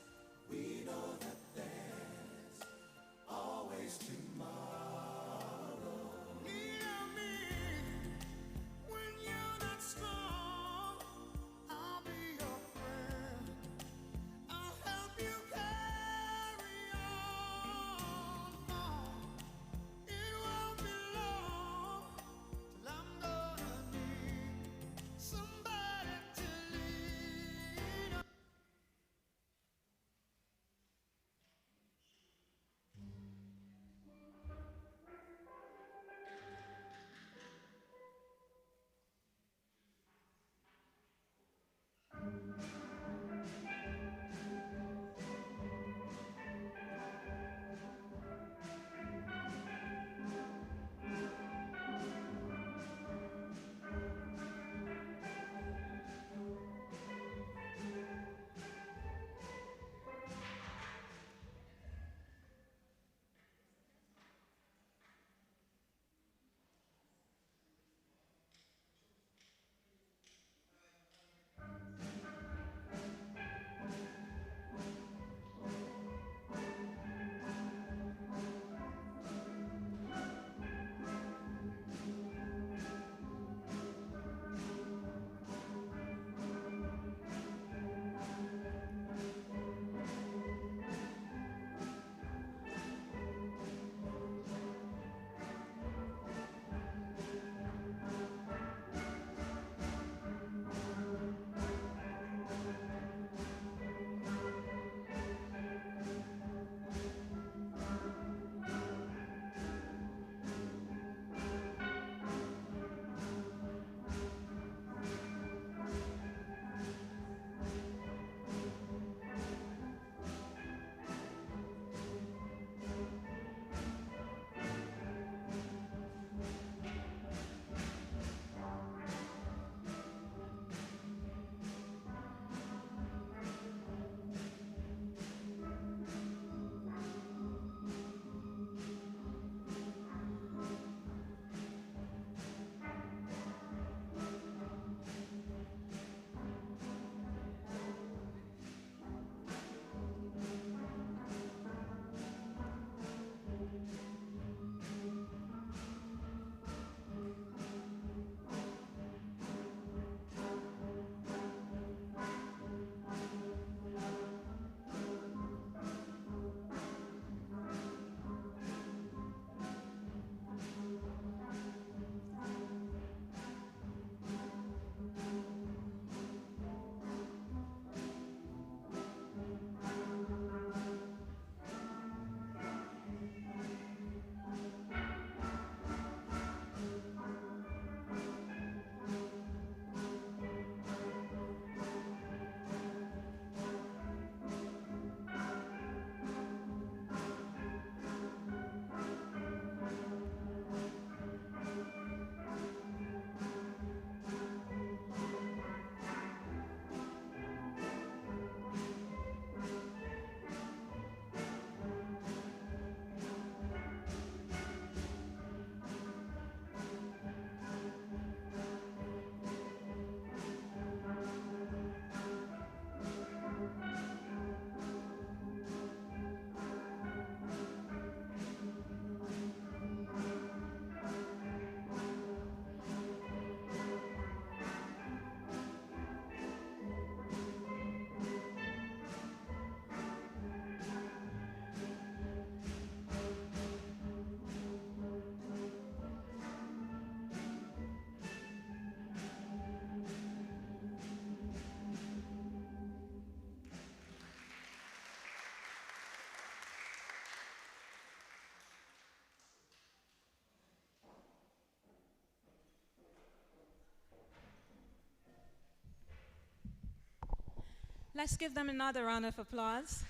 Let's give them another round of applause.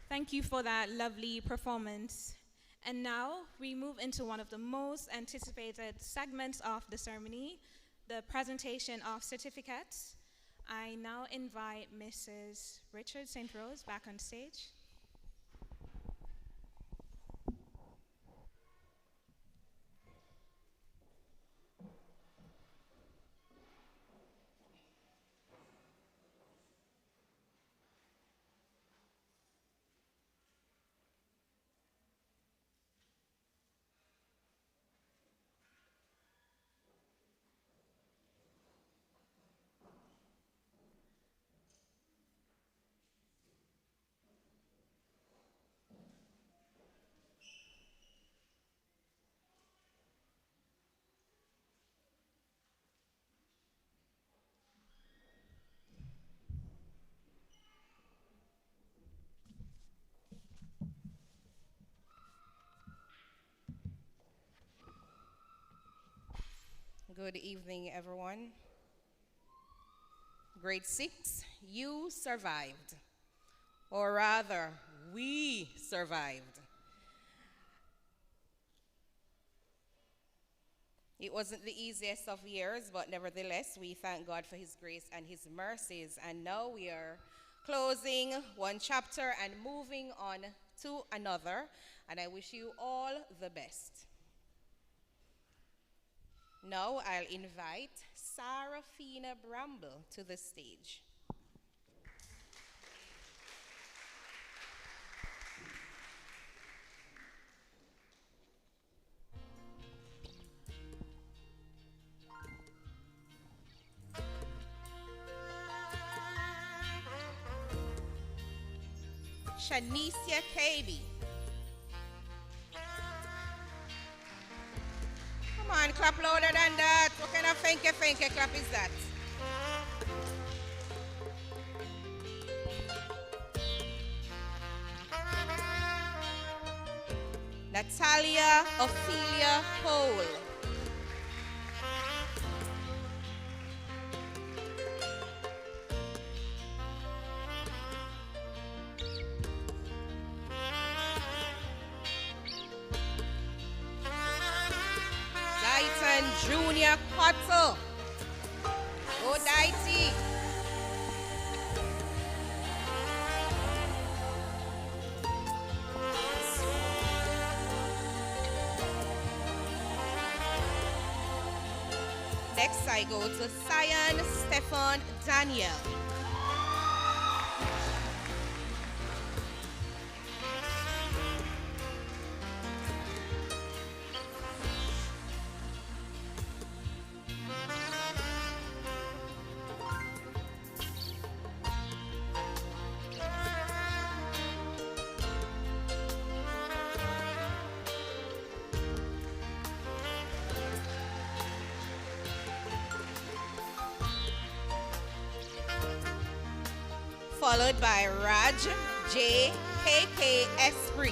Thank you for that lovely performance. And now we move into one of the most anticipated segments of the ceremony, the presentation of certificates. I now invite Mrs. Richard St. Rose back on stage. Good evening, everyone. Grade 6, you survived. Or rather, we survived. It wasn't the easiest of years, but nevertheless, we thank God for His grace and His mercies. And now we are closing one chapter and moving on to another. And I wish you all the best. Now I'll invite Sarafina Bramble to the stage. Shanicia KB. Come on, clap louder than that. What kind of fanky clap is that? Natalia Ophelia Cole. Junior Cotto. Go Daiti. Next I go to Cyan Stefan Daniel. Followed by Raj J. K.K. Esprit.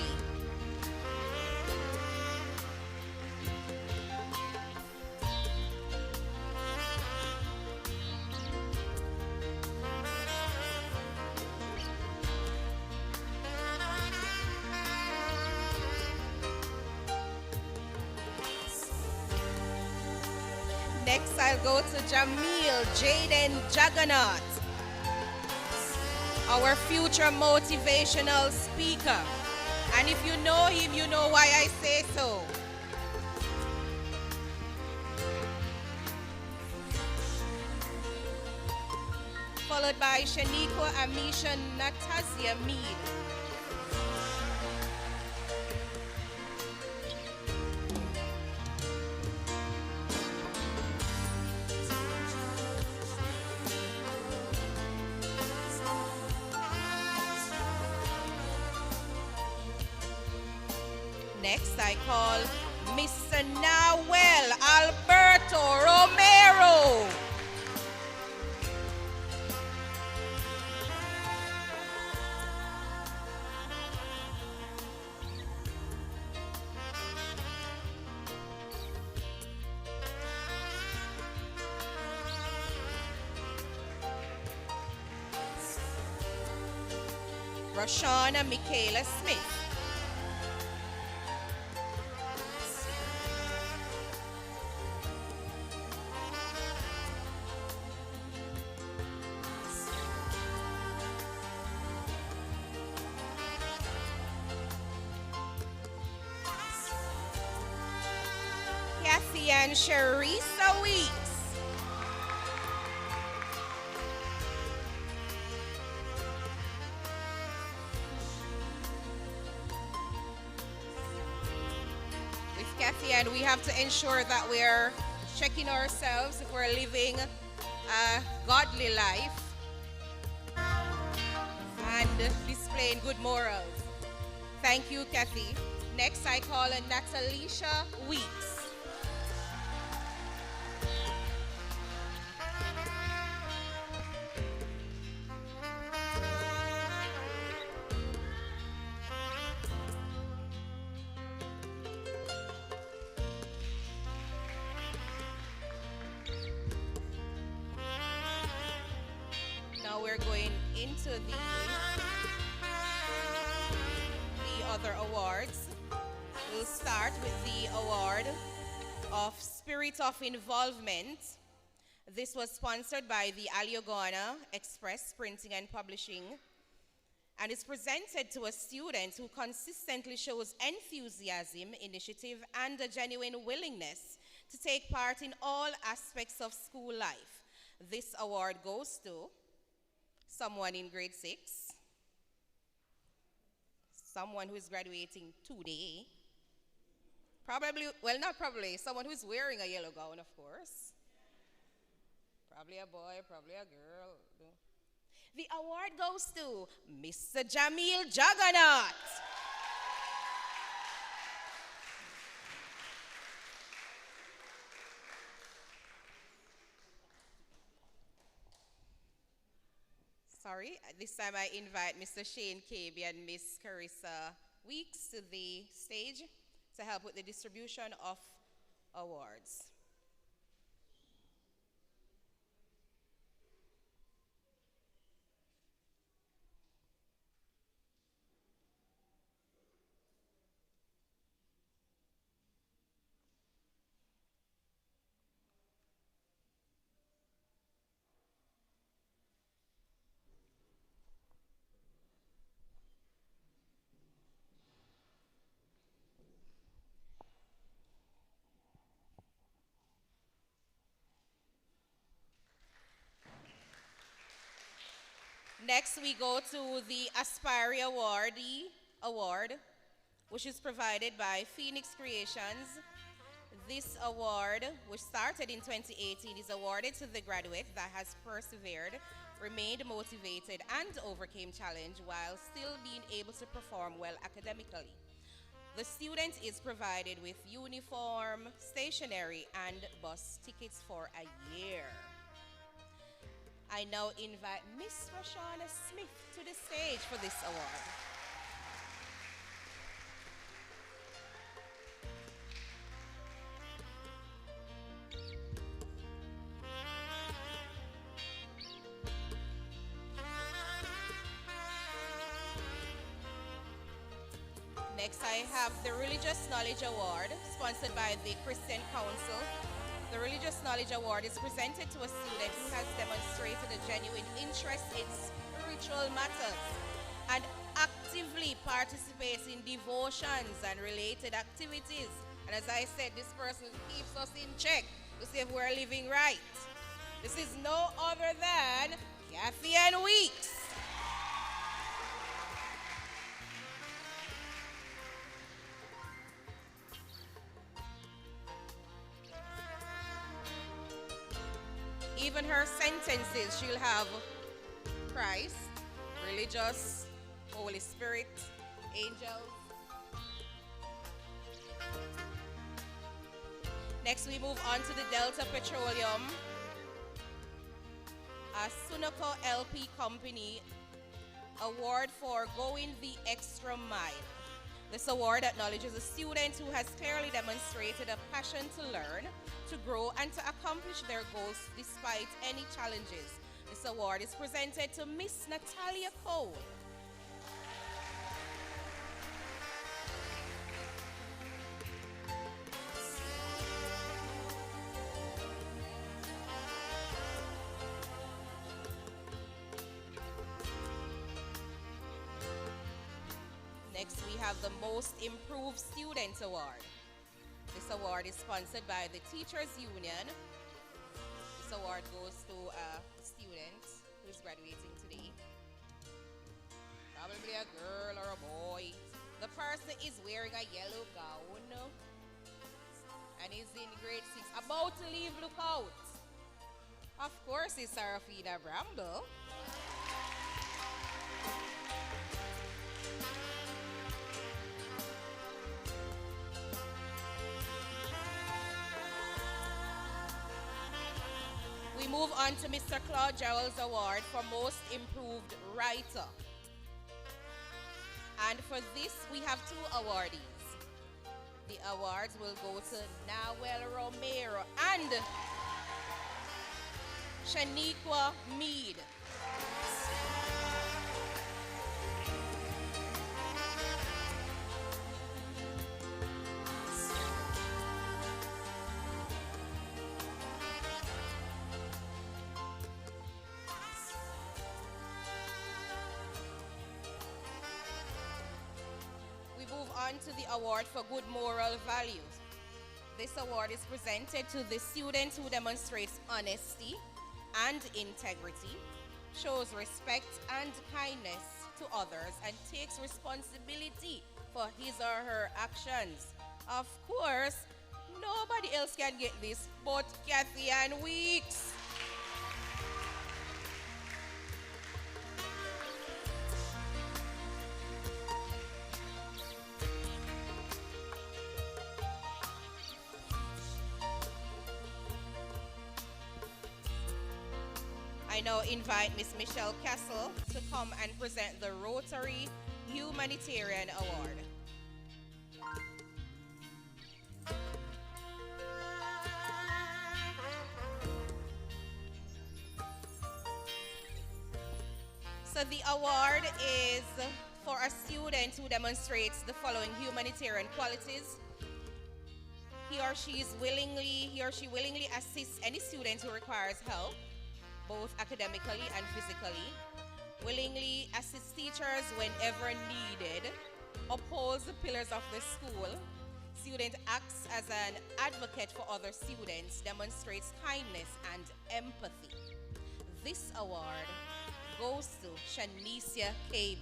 Next, I'll go to Jamil Jaden Juggernaut, our future motivational speaker. And if you know him, you know why I say so. Followed by Shaniko Amisha Natasia Mead. Next, I call Mr. Nawel Alberto Romero. Roshana Michaela Smith. Kathy and Sharissa Weeks. With Kathy, and we have to ensure that we're checking ourselves if we're living a godly life and displaying good morals. Thank you, Kathy. Next, I call on Natalisha Weeks. Now we're going into the other awards. We'll start with the award of Spirit of Involvement. This was sponsored by the Aliogana Express Printing and Publishing, and is presented to a student who consistently shows enthusiasm, initiative, and a genuine willingness to take part in all aspects of school life. This award goes to someone in grade 6, someone who is graduating today, probably, well, not probably, someone who is wearing a yellow gown, of course. Probably a boy, probably a girl. The award goes to Mr. Jamil Juggernaut. Sorry, this time I invite Mr. Shane Kaby and Miss Carissa Weeks to the stage to help with the distribution of awards. Next, we go to the Aspire Awardee Award, which is provided by Phoenix Creations. This award, which started in 2018, is awarded to the graduate that has persevered, remained motivated, and overcame challenge while still being able to perform well academically. The student is provided with uniform, stationery, and bus tickets for a year. I now invite Miss Roshana Smith to the stage for this award. Next, I have the Religious Knowledge Award, sponsored by the Christian Council. The Religious Knowledge Award is presented to a student who has demonstrated a genuine interest in spiritual matters and actively participates in devotions and related activities. And as I said, this person keeps us in check to see if we're living right. This is no other than Kathy Ann Weeks. Even her sentences, she'll have Christ, religious, Holy Spirit, angels. Next, we move on to the Delta Petroleum, a Sunoco LP Company Award for going the extra mile. This award acknowledges a student who has clearly demonstrated a passion to learn, to grow, and to accomplish their goals despite any challenges. This award is presented to Miss Natalia Cole. have the Most Improved Student Award. This award is sponsored by the Teachers Union. This award goes to a student who is graduating today. Probably a girl or a boy. The person is wearing a yellow gown and is in grade 6, about to leave lookout. Of course, it's Sarafina Bramble. We move on to Mr. Claude Gerald's Award for Most Improved Writer. And for this, we have 2 awardees. The awards will go to Nawel Romero and Shaniqua Mead. We move on to the award for good moral values. This award is presented to the student who demonstrates honesty and integrity, shows respect and kindness to others, and takes responsibility for his or her actions. Of course, nobody else can get this but Kathy Ann Weeks. I now invite Miss Michelle Castle to come and present the Rotary Humanitarian Award. So the award is for a student who demonstrates the following humanitarian qualities. He or she willingly assists any student who requires help, both academically and physically, willingly assists teachers whenever needed, upholds the pillars of the school, student acts as an advocate for other students, demonstrates kindness and empathy. This award goes to Shanicia KB.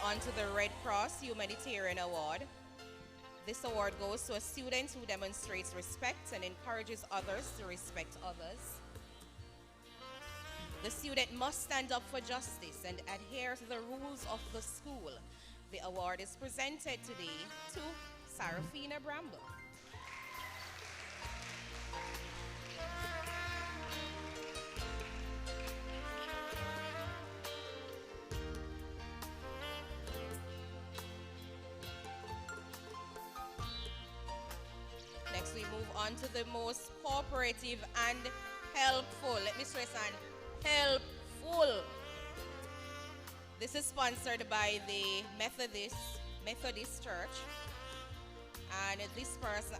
On to the Red Cross Humanitarian Award. This award goes to a student who demonstrates respect and encourages others to respect others. The student must stand up for justice and adhere to the rules of the school. The award is presented today to Sarafina Bramble. Next, we move on to the most cooperative and helpful. Let me stress on helpful. This is sponsored by the Methodist Church. And this person,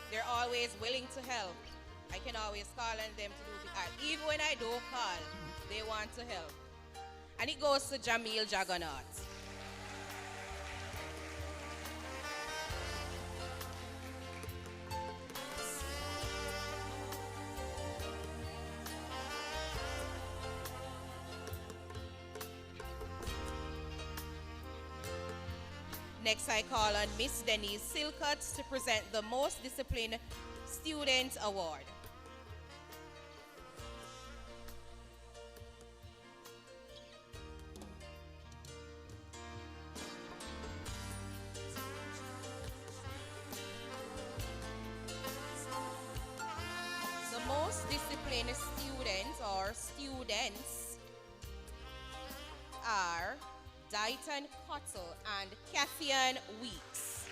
they're always willing to help. I can always call on them to do it. Even when I don't call, they want to help. And it goes to Jamil Jaggernaut. Next, I call on Miss Denise Silcott to present the Most Disciplined Student Award. The most disciplined students or students are Dighton Cottle and Kathian Weeks.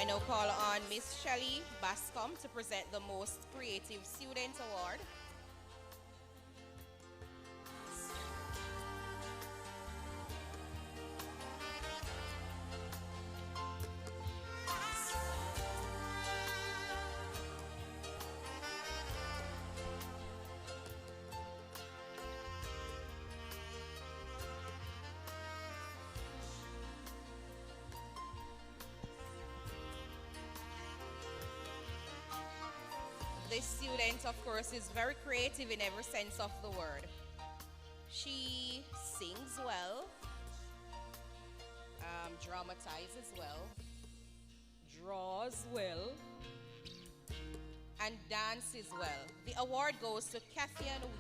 I now call on Miss Shelley Bascom to present the Most Creative Student Award. This student, of course, is very creative in every sense of the word. She sings well, dramatizes well, draws well, and dances well. The award goes to Kathy Ann Weeks.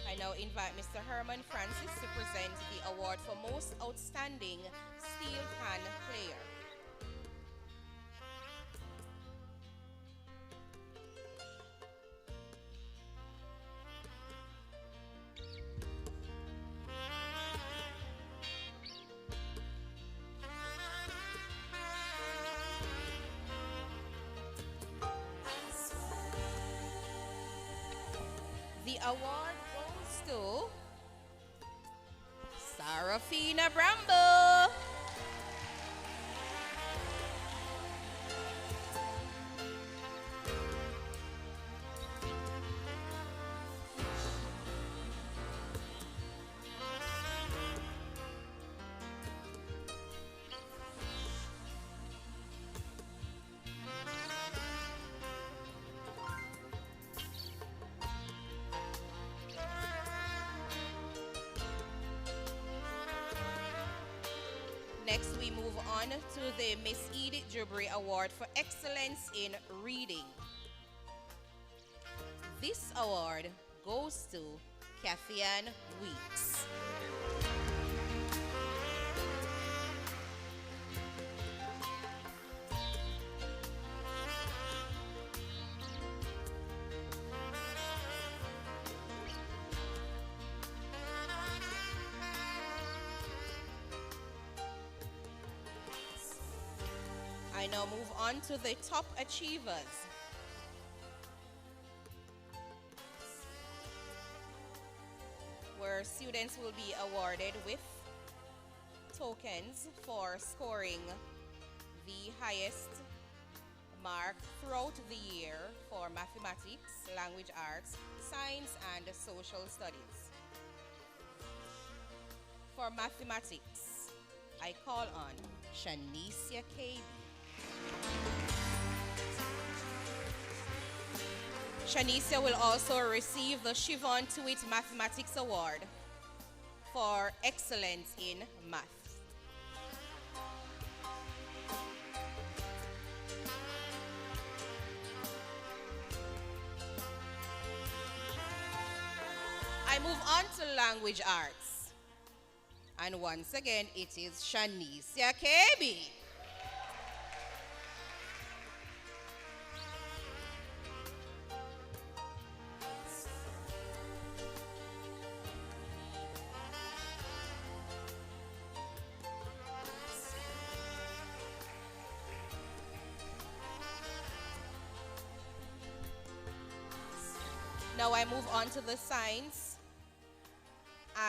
I now invite Mr. Herman Francis to present the award for Most Outstanding Steel Pan Player. The award goes to Sarafina Bramble. Next, we move on to the Miss Edith Jubry Award for Excellence in Reading. This award goes to Kathy Ann Weeks. I now move on to the top achievers. Where students will be awarded with tokens for scoring the highest mark throughout the year for mathematics, language arts, science, and social studies. For mathematics, I call on Shanicia KB. Shanicia will also receive the Siobhan Tuitt Mathematics Award for excellence in math. I move on to language arts. And once again, it is Shanicia KB. Now I move on to the science,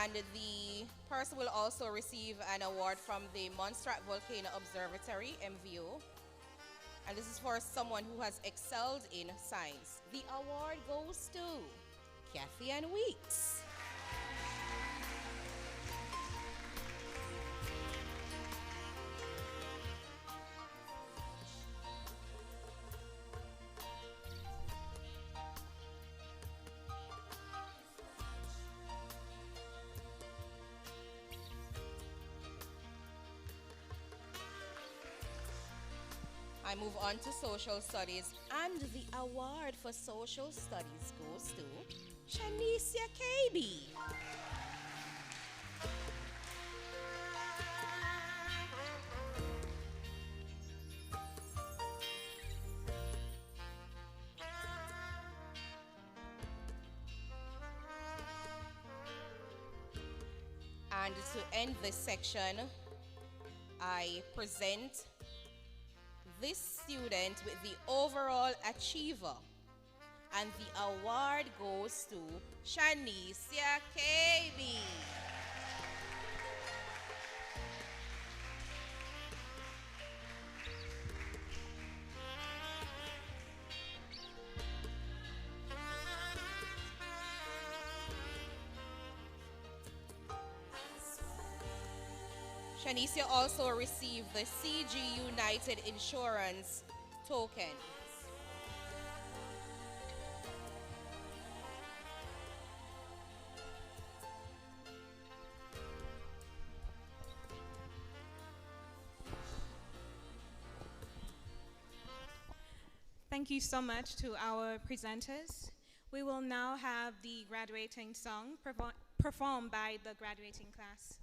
and the person will also receive an award from the Montserrat Volcano Observatory, MVO, and this is for someone who has excelled in science. The award goes to Kathy Ann Weeks. I move on to social studies, and the award for social studies goes to Shanicia KB. And to end this section, I present this student with the overall achiever. And the award goes to Shanicia KB. Shanicia also received the CG United Insurance token. Thank you so much to our presenters. We will now have the graduating song performed by the graduating class.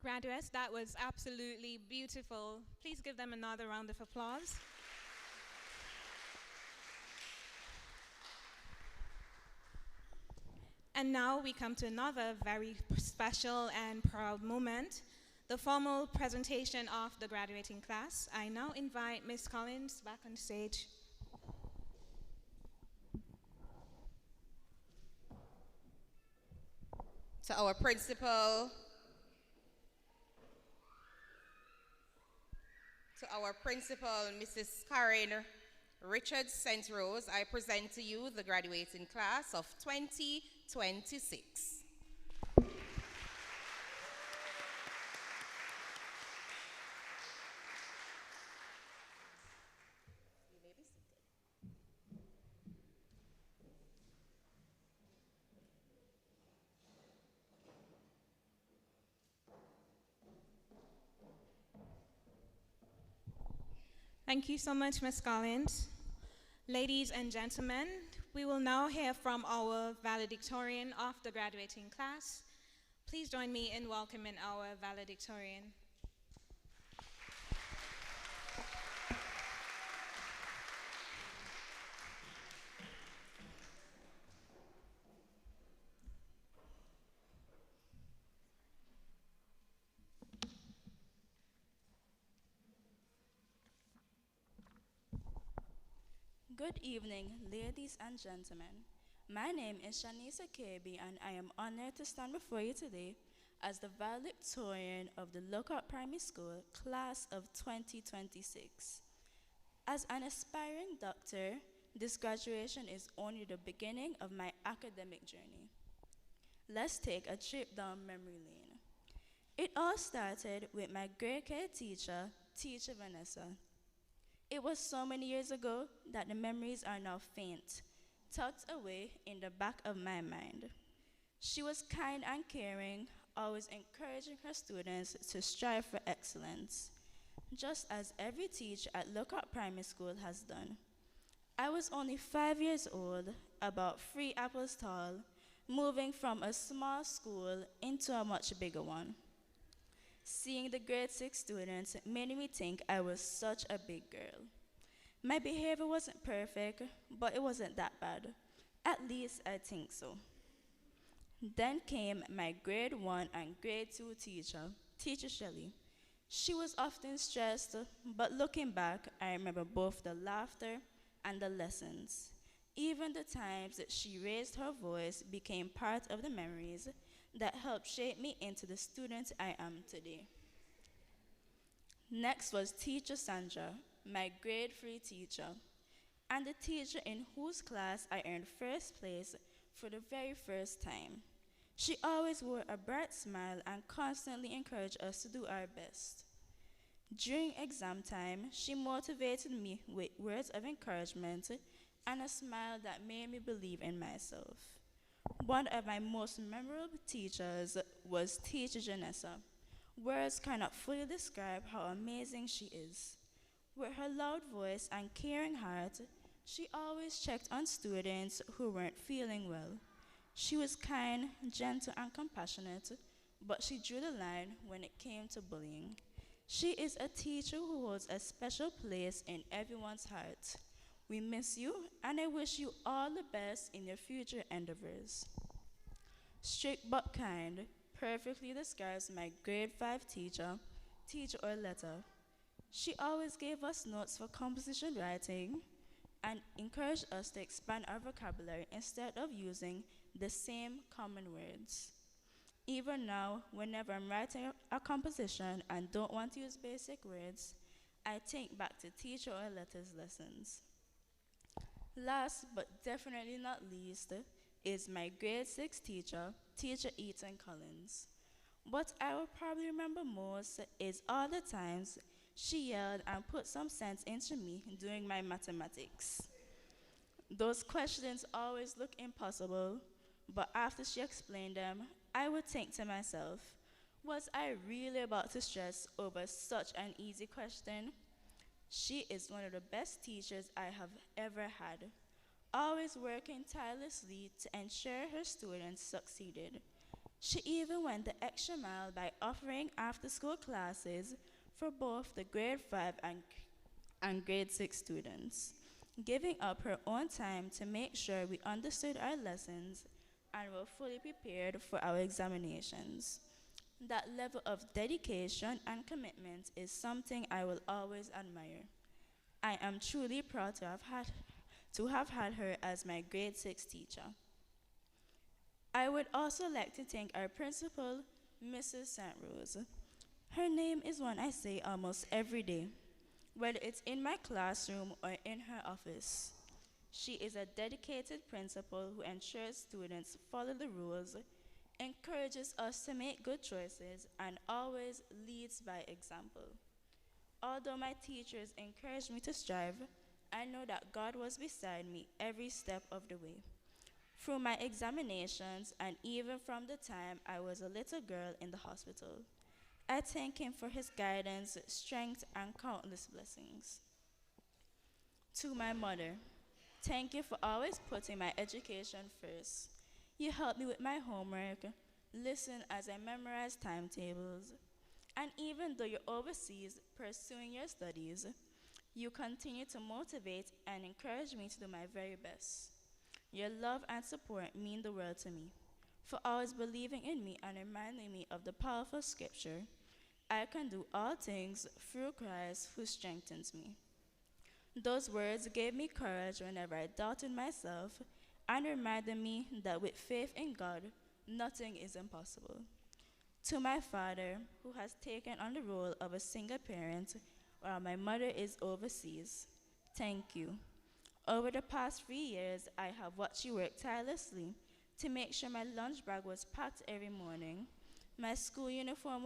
Graduates, that was absolutely beautiful. Please give them another round of applause. And now we come to another very special and proud moment, the formal presentation of the graduating class. I now invite Ms. Collins back on stage. To our principal, Mrs. Karen Richards St. Rose, I present to you the graduating class of 2026. Thank you so much, Ms. Collins. Ladies and gentlemen, we will now hear from our valedictorian of the graduating class. Please join me in welcoming our valedictorian. Good evening, ladies and gentlemen. My name is Shanisa Kirby, and I am honored to stand before you today as the valedictorian of the Lookout Primary School class of 2026. As an aspiring doctor, this graduation is only the beginning of my academic journey. Let's take a trip down memory lane. It all started with my grade K teacher, Teacher Vanessa. It was so many years ago that the memories are now faint, tucked away in the back of my mind. She was kind and caring, always encouraging her students to strive for excellence, just as every teacher at Lookout Primary School has done. I was only 5 years old, about 3 apples tall, moving from a small school into a much bigger one. Seeing the grade 6 students made me think I was such a big girl. My behavior wasn't perfect, but it wasn't that bad. At least I think so. Then came my grade 1 and grade 2 teacher, Teacher Shelley. She was often stressed, but looking back, I remember both the laughter and the lessons. Even the times that she raised her voice became part of the memories that helped shape me into the student I am today. Next was Teacher Sandra, my grade 3 teacher, and the teacher in whose class I earned first place for the very first time. She always wore a bright smile and constantly encouraged us to do our best. During exam time, she motivated me with words of encouragement and a smile that made me believe in myself. One of my most memorable teachers was Teacher Janessa. Words cannot fully describe how amazing she is. With her loud voice and caring heart, she always checked on students who weren't feeling well. She was kind, gentle, and compassionate, but she drew the line when it came to bullying. She is a teacher who holds a special place in everyone's heart. We miss you, and I wish you all the best in your future endeavors. Strict but kind perfectly describes my grade 5 teacher, Teacher Orletta. She always gave us notes for composition writing and encouraged us to expand our vocabulary instead of using the same common words. Even now, whenever I'm writing a composition and don't want to use basic words, I think back to Teacher Orletta's lessons. Last but definitely not least is my grade 6 teacher, Teacher Eaton Collins. What I will probably remember most is all the times she yelled and put some sense into me during my mathematics. Those questions always look impossible, but after she explained them, I would think to myself, was I really about to stress over such an easy question? She is one of the best teachers I have ever had, always working tirelessly to ensure her students succeeded. She even went the extra mile by offering after school classes for both the grade 5 and grade 6 students, giving up her own time to make sure we understood our lessons and were fully prepared for our examinations. That level of dedication and commitment is something I will always admire. I am truly proud to have had her as my grade 6 teacher. I would also like to thank our principal, Mrs. St. Rose. Her name is one I say almost every day, whether it's in my classroom or in her office. She is a dedicated principal who ensures students follow the rules, encourages us to make good choices, and always leads by example. Although my teachers encouraged me to strive, I know that God was beside me every step of the way. Through my examinations and even from the time I was a little girl in the hospital, I thank Him for His guidance, strength, and countless blessings. To my mother, thank you for always putting my education first. You help me with my homework, listen as I memorize timetables, and even though you're overseas pursuing your studies, you continue to motivate and encourage me to do my very best. Your love and support mean the world to me, for always believing in me and reminding me of the powerful scripture, I can do all things through Christ who strengthens me. Those words gave me courage whenever I doubted myself and reminded me that with faith in God, nothing is impossible. To my father, who has taken on the role of a single parent while my mother is overseas, thank you. Over the past 3 years, I have watched you work tirelessly to make sure my lunch bag was packed every morning, my school uniform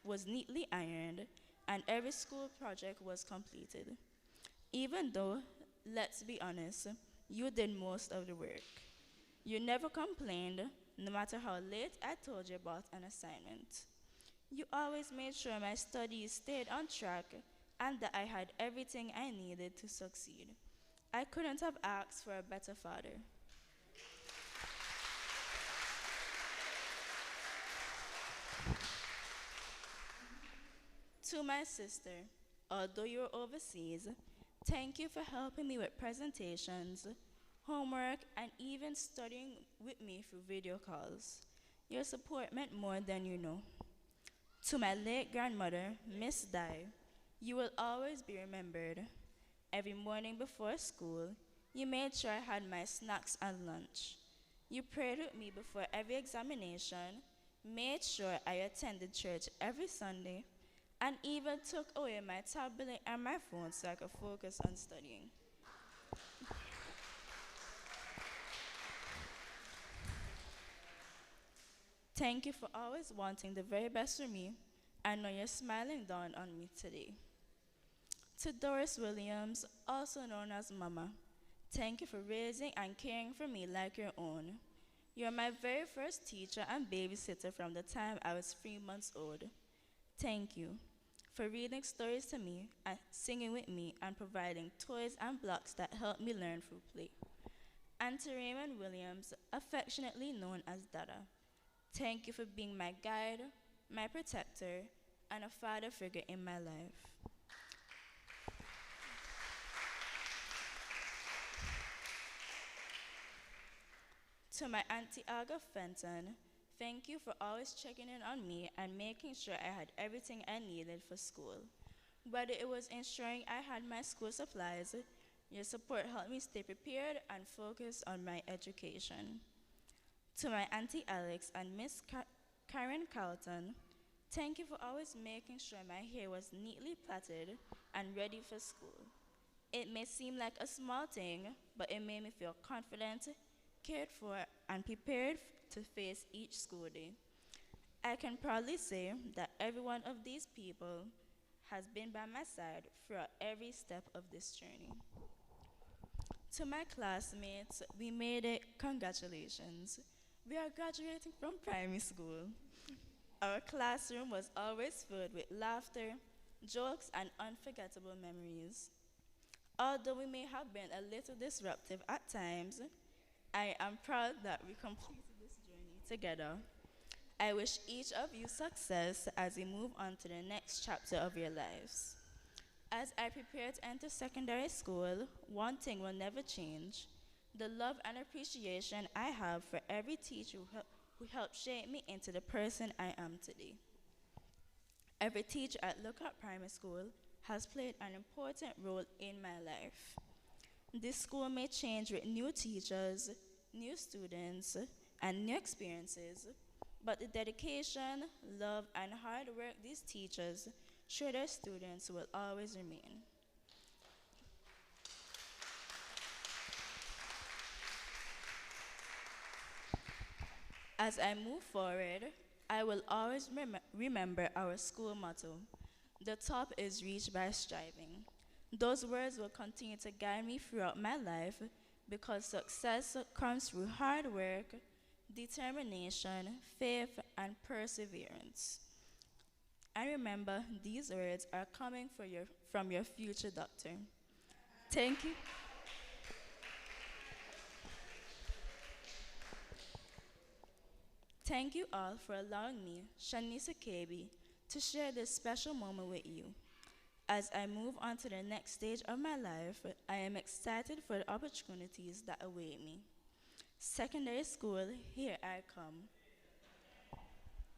was neatly ironed, and every school project was completed. Even though, let's be honest, you did most of the work. You never complained, no matter how late I told you about an assignment. You always made sure my studies stayed on track and that I had everything I needed to succeed. I couldn't have asked for a better father. To my sister, although you're overseas, thank you for helping me with presentations, homework, and even studying with me through video calls. Your support meant more than you know. To my late grandmother, Miss Dye, you will always be remembered. Every morning before school, you made sure I had my snacks and lunch. You prayed with me before every examination, made sure I attended church every Sunday, and even took away my tablet and my phone so I could focus on studying. Thank you for always wanting the very best for me. I know you're smiling down on me today. To Doris Williams, also known as Mama, thank you for raising and caring for me like your own. You're my very first teacher and babysitter from the time I was 3 months old. Thank you for reading stories to me and singing with me and providing toys and blocks that help me learn through play. And to Raymond Williams, affectionately known as Dada, thank you for being my guide, my protector, and a father figure in my life. To my Auntie Aga Fenton, thank you for always checking in on me and making sure I had everything I needed for school. Whether it was ensuring I had my school supplies, your support helped me stay prepared and focused on my education. To my Auntie Alex and Miss Karen Carlton, thank you for always making sure my hair was neatly plaited and ready for school. It may seem like a small thing, but it made me feel confident, cared for, and prepared to face each school day. I can proudly say that every one of these people has been by my side throughout every step of this journey. To my classmates, we made it. Congratulations. We are graduating from primary school. Our classroom was always filled with laughter, jokes, and unforgettable memories. Although we may have been a little disruptive at times, I am proud that we completed this journey together. I wish each of you success as you move on to the next chapter of your lives. As I prepare to enter secondary school, one thing will never change: the love and appreciation I have for every teacher who helped shape me into the person I am today. Every teacher at Lookout Primary School has played an important role in my life. This school may change with new teachers, new students, and new experiences, but the dedication, love, and hard work these teachers show their students will always remain. As I move forward, I will always remember our school motto: the top is reached by striving. Those words will continue to guide me throughout my life because success comes through hard work, determination, faith, and perseverance. I remember these words are coming from your future doctor. Thank you. Thank you all for allowing me, Shanisa Kabi, to share this special moment with you. As I move on to the next stage of my life, I am excited for the opportunities that await me. Secondary school, here I come.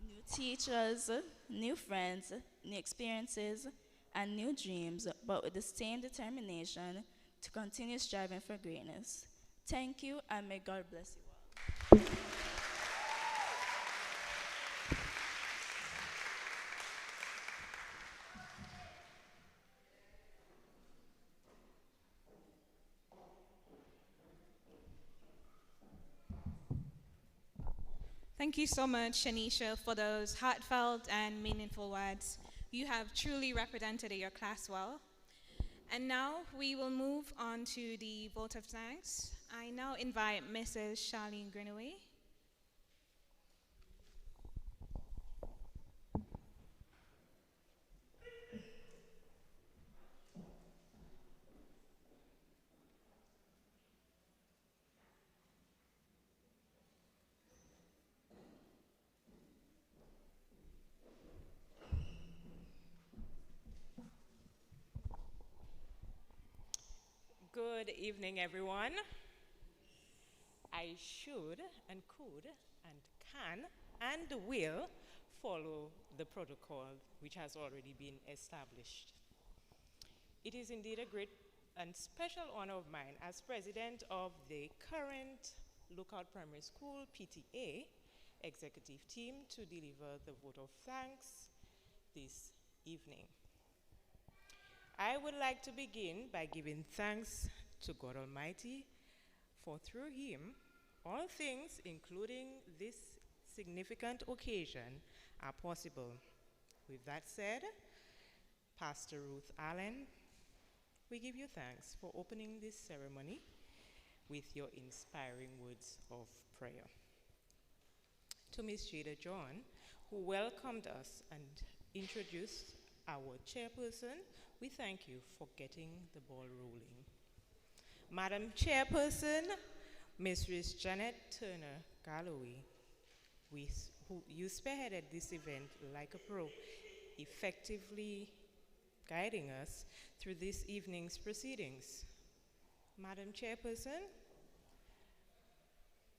New teachers, new friends, new experiences, and new dreams, but with the same determination to continue striving for greatness. Thank you, and may God bless you all. Thank you so much, Shanisha, for those heartfelt and meaningful words. You have truly represented your class well. And now we will move on to the vote of thanks. I now invite Mrs. Charlene Greenaway. Good evening, everyone. I should and could and can and will follow the protocol which has already been established. It is indeed a great and special honor of mine as president of the current Lookout Primary School PTA executive team to deliver the vote of thanks this evening. I would like to begin by giving thanks to God Almighty, for through Him, all things, including this significant occasion, are possible. With that said, Pastor Ruth Allen, we give you thanks for opening this ceremony with your inspiring words of prayer. To Ms. Jada John, who welcomed us and introduced our chairperson, we thank you for getting the ball rolling. Madam Chairperson, Mrs. Janet Turner Galloway, you spearheaded this event like a pro, effectively guiding us through this evening's proceedings. Madam Chairperson,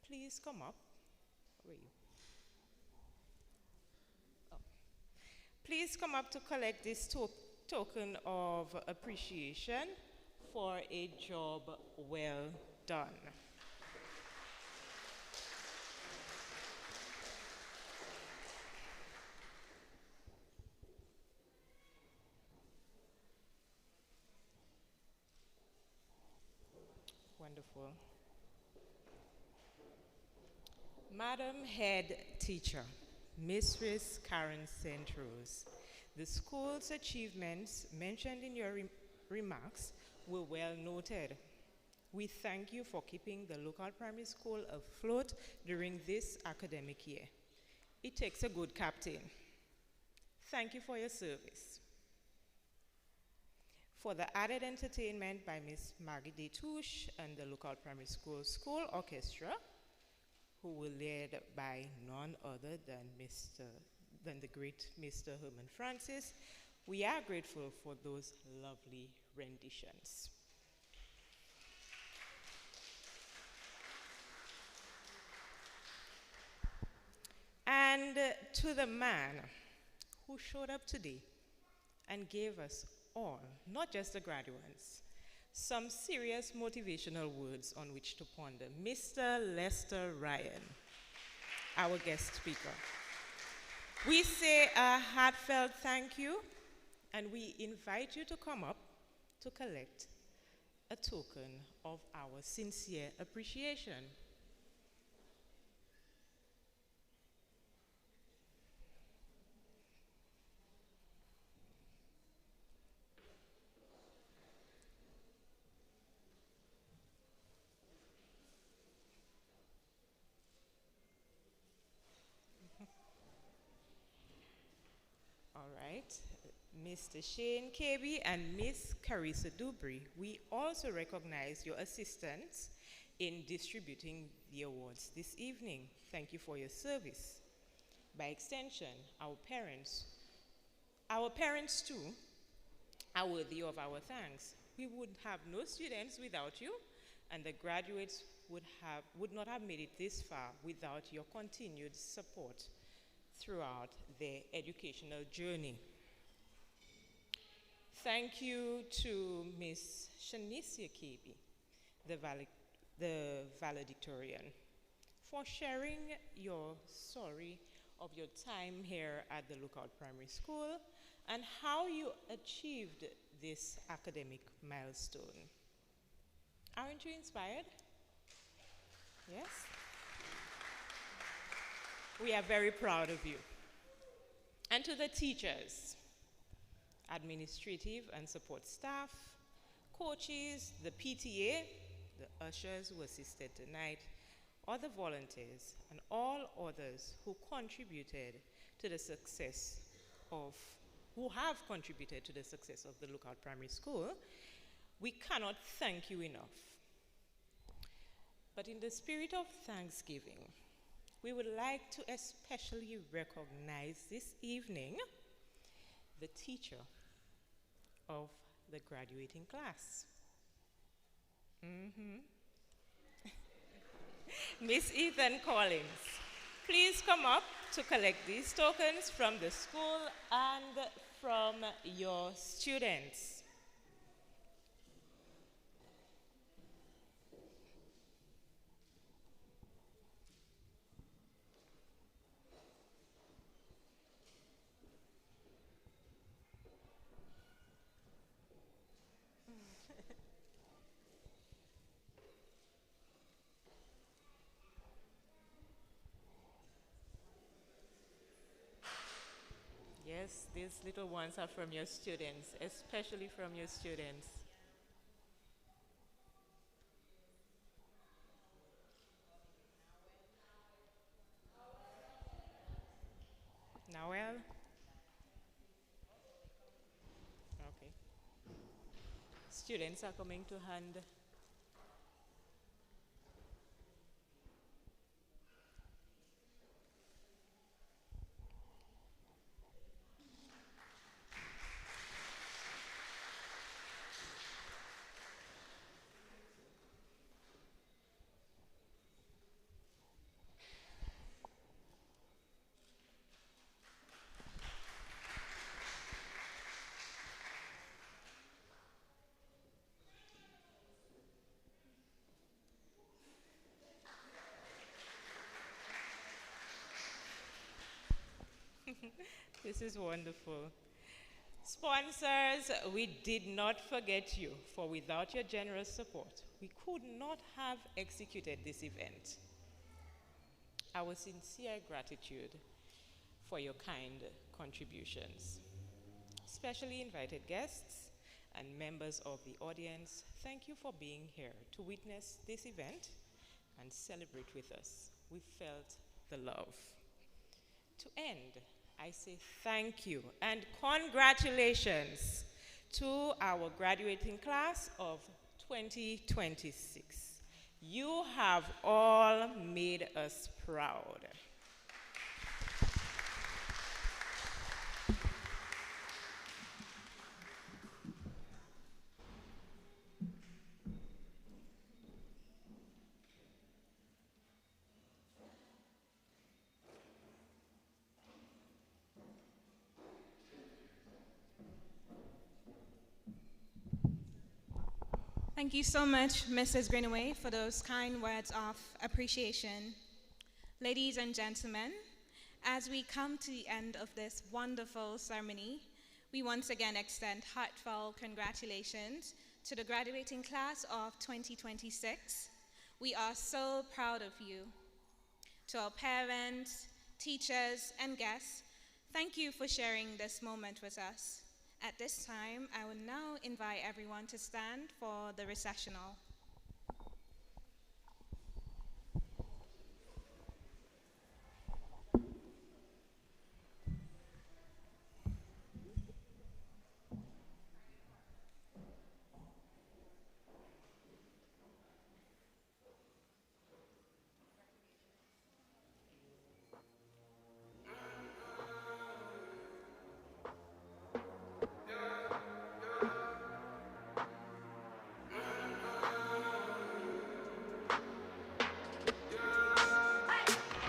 please come up. Where are you? Oh. Please come up to collect this token of appreciation for a job well done. Wonderful. Madam Head Teacher, Mistress Karen St. Rose, the school's achievements mentioned in your remarks were well noted. We thank you for keeping the Lookout Primary School afloat during this academic year. It takes a good captain. Thank you for your service. For the added entertainment by Miss Maggie Detouche and the Lookout Primary School Orchestra, who were led by none other than the great Mr. Herman Francis. We are grateful for those lovely renditions. And to the man who showed up today and gave us all, not just the graduates, some serious motivational words on which to ponder. Mr. Lester Ryan, our guest speaker. We say a heartfelt thank you, and we invite you to come up to collect a token of our sincere appreciation. All right, Mr. Shane KB and Miss Carissa Dubry, we also recognize your assistance in distributing the awards this evening. Thank you for your service. By extension, our parents too are worthy of our thanks. We would have no students without you, and the graduates would not have made it this far without your continued support throughout their educational journey. Thank you to Ms. Shanicia Kebi, the valedictorian, for sharing your story of your time here at the Lookout Primary School and how you achieved this academic milestone. Aren't you inspired? Yes? We are very proud of you. And to the teachers, administrative and support staff, coaches, the PTA, the ushers who assisted tonight, other volunteers, and all others who have contributed to the success of the Lookout Primary School, we cannot thank you enough. But in the spirit of thanksgiving, we would like to especially recognize this evening the teacher of the graduating class. Miss Ethan Collins, please come up to collect these tokens from the school and from your students. Yes, these little ones are from your students, especially from your students. Noel? Okay. Students are coming to hand. This is wonderful. Sponsors, we did not forget you, for without your generous support, we could not have executed this event. Our sincere gratitude for your kind contributions. Specially invited guests and members of the audience, thank you for being here to witness this event and celebrate with us. We felt the love. To end, I say thank you and congratulations to our graduating class of 2026. You have all made us proud. Thank you so much, Mrs. Greenaway, for those kind words of appreciation. Ladies and gentlemen, as we come to the end of this wonderful ceremony, we once again extend heartfelt congratulations to the graduating class of 2026. We are so proud of you. To our parents, teachers, and guests, thank you for sharing this moment with us. At this time, I will now invite everyone to stand for the recessional.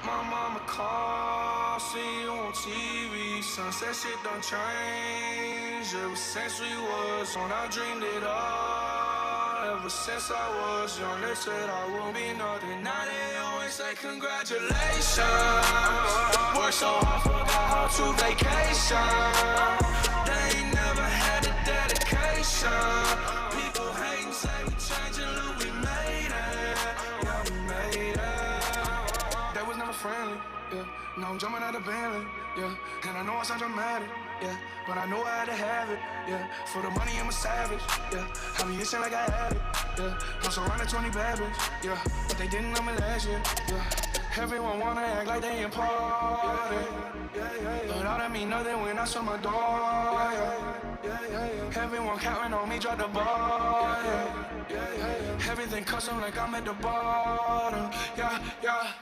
My mama called, see you on TV. Sunset shit don't change. Ever since we was on, I dreamed it all. Ever since I was young, they said I would be nothing. Now they always say congratulations. Worked so hard, forgot how to vacation. They ain't never had the dedication. People hate and say we changing, look, we made it. Yeah, we made it. That was never friendly, yeah. Now I'm jumping out of Bentley, yeah. And I know I sound dramatic, yeah. But I know I had to have it, yeah. For the money, I'm a savage, yeah. I be itching like I had it, yeah. I'm surrounded 20 bad bitches, yeah. But they didn't know me last year, yeah. Everyone wanna act like they important, but all that mean nothing when I shut my door, Everyone counting on me, drop the ball, Everything custom like I'm at the bottom,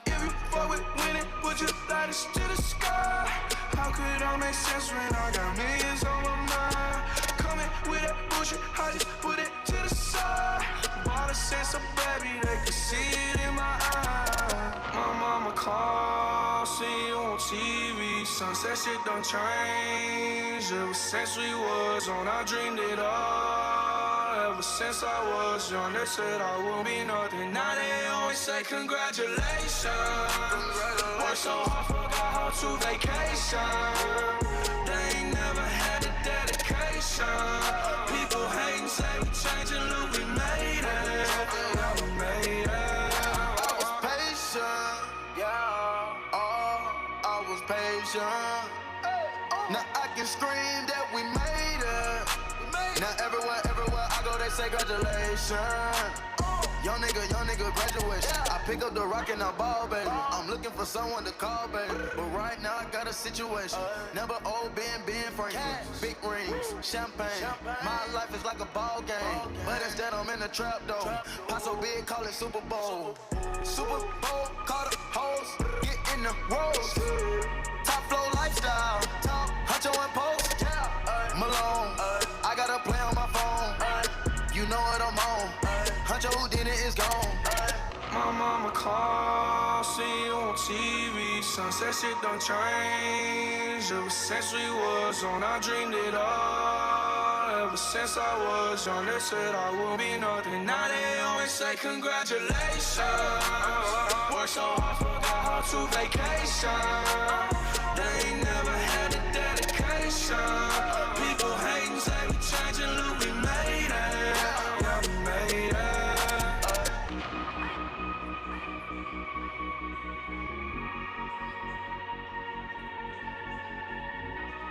If you fuck with winning, would you light us to the sky? How could I make sense when I got millions on my mind? Coming with that bullshit, I just put it to the side. Bought a sense of baby, they could see it in my eyes. My mama called, see you on TV. Sunset shit don't change. Ever since we was on, I dreamed it all. Ever since I was young, they said I would be nothing. Now they always say congratulations. Worked so hard, forgot how to vacation. They ain't never had the dedication. People hate and say we changing, look, we made it. Yeah, we made it. I was patient, yeah. Oh, I was patient. Now I can scream that we made it. Now everywhere I go, they say congratulations. Young nigga graduation. I pick up the rock and I ball, baby. I'm looking for someone to call, baby. But right now I got a situation. Never old Ben Franklin. Big rings, champagne. My life is like a ball game. But instead I'm in the trap though. Pot so big, call it Super Bowl. Super Bowl, call the hoes, get in the rolls. Top flow lifestyle, Huncho and Post, Malone. I got a play on my phone. You know what I'm on. Huncho who did it is gone. My mama called, see you on TV. Sunset shit don't change. Ever since we was on, I dreamed it all. Ever since I was young, they said I would be nothing. Now they always say congratulations. Worked so hard, forgot how to vacation. They ain't never had the dedication. People hate and say we changing, look, we made it. Yeah, we made it.